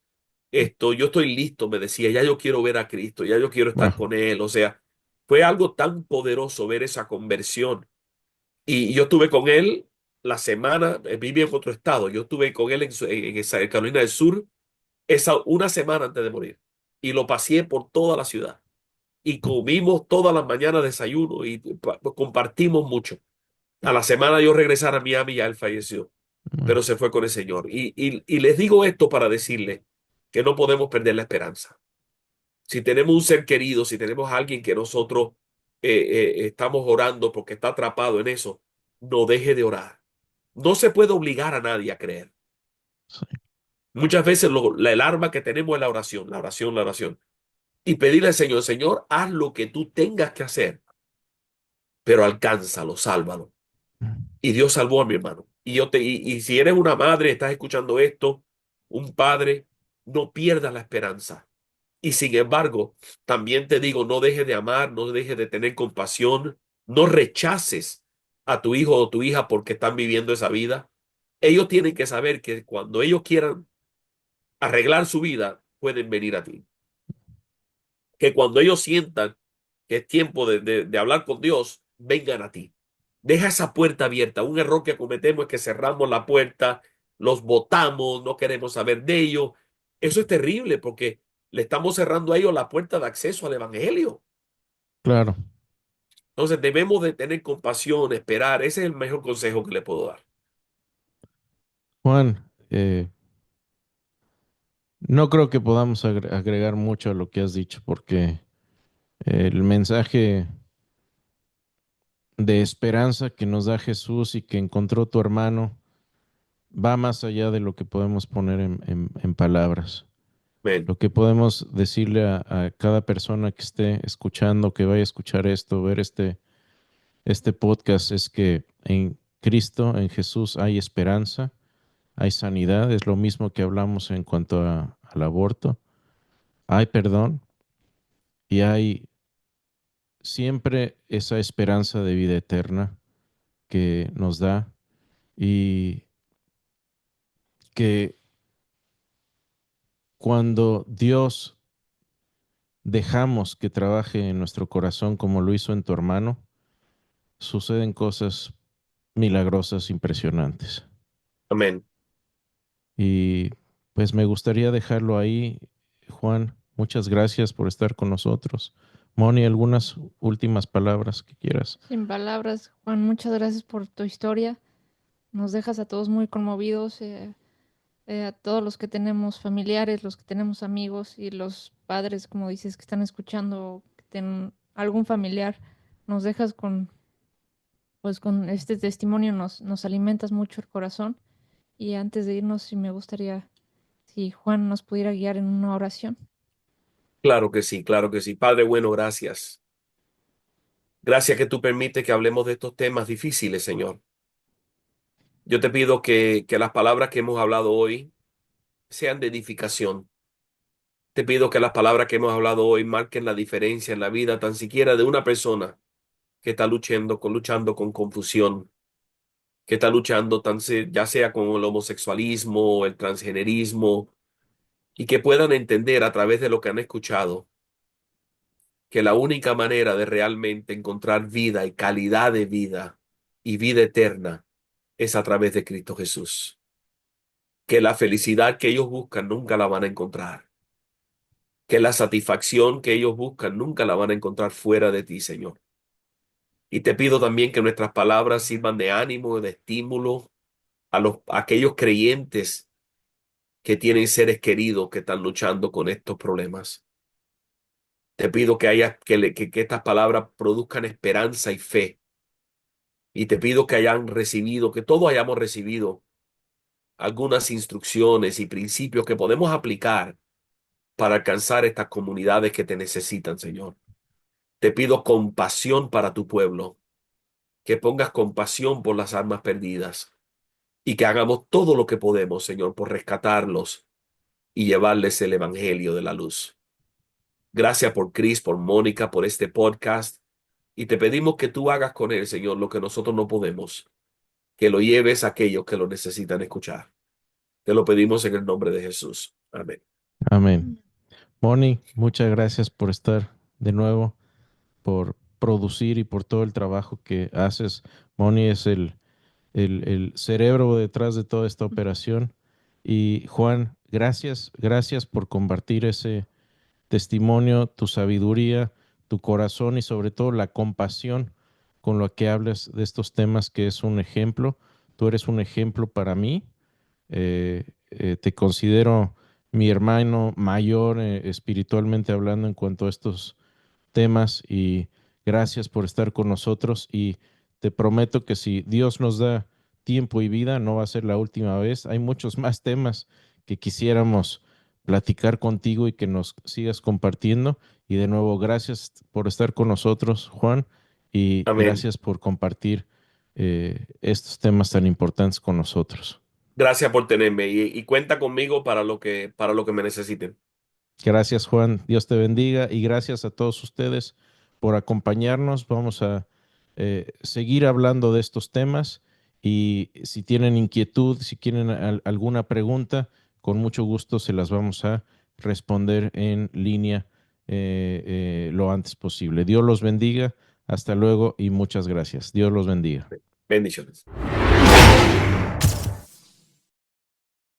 Yo estoy listo, me decía, ya yo quiero ver a Cristo, ya yo quiero estar Wow. con Él. O sea, fue algo tan poderoso ver esa conversión. Y yo estuve con Él la semana, vivía en otro estado, yo estuve con Él en Carolina del Sur, una semana antes de morir. Y lo pasé por toda la ciudad. Y comimos todas las mañanas desayuno y compartimos mucho. A la semana yo regresar a Miami, ya él falleció, Mm. pero se fue con el Señor. Y les digo esto para decirles que no podemos perder la esperanza. Si tenemos un ser querido, si tenemos a alguien que nosotros estamos orando porque está atrapado en eso, no deje de orar. No se puede obligar a nadie a creer. Sí. Muchas veces el arma que tenemos es la oración, la oración, la oración. Y pedirle al Señor, Señor, haz lo que tú tengas que hacer, pero alcánzalo, sálvalo. Mm. Y Dios salvó a mi hermano. Y si eres una madre, estás escuchando esto, un padre, no pierdas la esperanza. Y sin embargo, también te digo, no dejes de amar, no dejes de tener compasión, no rechaces a tu hijo o tu hija porque están viviendo esa vida. Ellos tienen que saber que cuando ellos quieran arreglar su vida, pueden venir a ti. Que cuando ellos sientan que es tiempo de hablar con Dios, vengan a ti. Deja esa puerta abierta. Un error que cometemos es que cerramos la puerta, los botamos, no queremos saber de ellos. Eso es terrible porque le estamos cerrando a ellos la puerta de acceso al evangelio. Claro. Entonces debemos de tener compasión, esperar. Ese es el mejor consejo que le puedo dar. Juan, no creo que podamos agregar mucho a lo que has dicho porque el mensaje de esperanza que nos da Jesús y que encontró tu hermano va más allá de lo que podemos poner en palabras. Amén. Lo que podemos decirle a cada persona que esté escuchando, que vaya a escuchar esto, ver este podcast, es que en Cristo, en Jesús, hay esperanza, hay sanidad, es lo mismo que hablamos en cuanto al aborto, hay perdón y hay siempre esa esperanza de vida eterna que nos da y que cuando Dios dejamos que trabaje en nuestro corazón como lo hizo en tu hermano, suceden cosas milagrosas, impresionantes. Amén. Y pues me gustaría dejarlo ahí, Juan. Muchas gracias por estar con nosotros. Moni, algunas últimas palabras que quieras. Sin palabras, Juan, muchas gracias por tu historia. Nos dejas a todos muy conmovidos, a todos los que tenemos familiares, los que tenemos amigos y los padres, como dices, que están escuchando, que tienen algún familiar. Nos dejas pues con este testimonio, nos alimentas mucho el corazón. Y antes de irnos, sí me gustaría si Juan nos pudiera guiar en una oración. Claro que sí, claro que sí. Padre bueno, gracias. Gracias que tú permites que hablemos de estos temas difíciles, Señor. Yo te pido que las palabras que hemos hablado hoy sean de edificación. Te pido que las palabras que hemos hablado hoy marquen la diferencia en la vida tan siquiera de una persona que está luchando con confusión, que está luchando ya sea con el homosexualismo, el transgenerismo, y que puedan entender a través de lo que han escuchado que la única manera de realmente encontrar vida y calidad de vida y vida eterna es a través de Cristo Jesús. Que la felicidad que ellos buscan nunca la van a encontrar. Que la satisfacción que ellos buscan nunca la van a encontrar fuera de ti, Señor. Y te pido también que nuestras palabras sirvan de ánimo, de estímulo a aquellos creyentes que tienen seres queridos que están luchando con estos problemas. Te pido que estas palabras produzcan esperanza y fe. Y te pido que hayan recibido, que todos hayamos recibido algunas instrucciones y principios que podemos aplicar para alcanzar estas comunidades que te necesitan, Señor. Te pido compasión para tu pueblo, que pongas compasión por las almas perdidas y que hagamos todo lo que podemos, Señor, por rescatarlos y llevarles el evangelio de la luz. Gracias por Chris, por Mónica, por este podcast. Y te pedimos que tú hagas con él, Señor, lo que nosotros no podemos, que lo lleves a aquellos que lo necesitan escuchar. Te lo pedimos en el nombre de Jesús. Amén. Amén. Moni, muchas gracias por estar de nuevo, por producir y por todo el trabajo que haces. Moni es el cerebro detrás de toda esta operación. Y Juan, gracias por compartir ese testimonio, tu sabiduría, tu corazón y sobre todo la compasión con lo que hablas de estos temas, que es un ejemplo. Tú eres un ejemplo para mí. Te considero mi hermano mayor, espiritualmente hablando, en cuanto a estos temas, y gracias por estar con nosotros, y te prometo que si Dios nos da tiempo y vida, no va a ser la última vez. Hay muchos más temas que quisiéramos platicar contigo y que nos sigas compartiendo. Y de nuevo, gracias por estar con nosotros, Juan, y Amén. gracias por compartir estos temas tan importantes con nosotros. Gracias por tenerme y cuenta conmigo para lo que me necesiten. Gracias, Juan. Dios te bendiga y gracias a todos ustedes por acompañarnos. Vamos a seguir hablando de estos temas, y si tienen inquietud, si quieren alguna pregunta, con mucho gusto se las vamos a responder en línea lo antes posible. Dios los bendiga. Hasta luego y muchas gracias. Dios los bendiga. Bendiciones.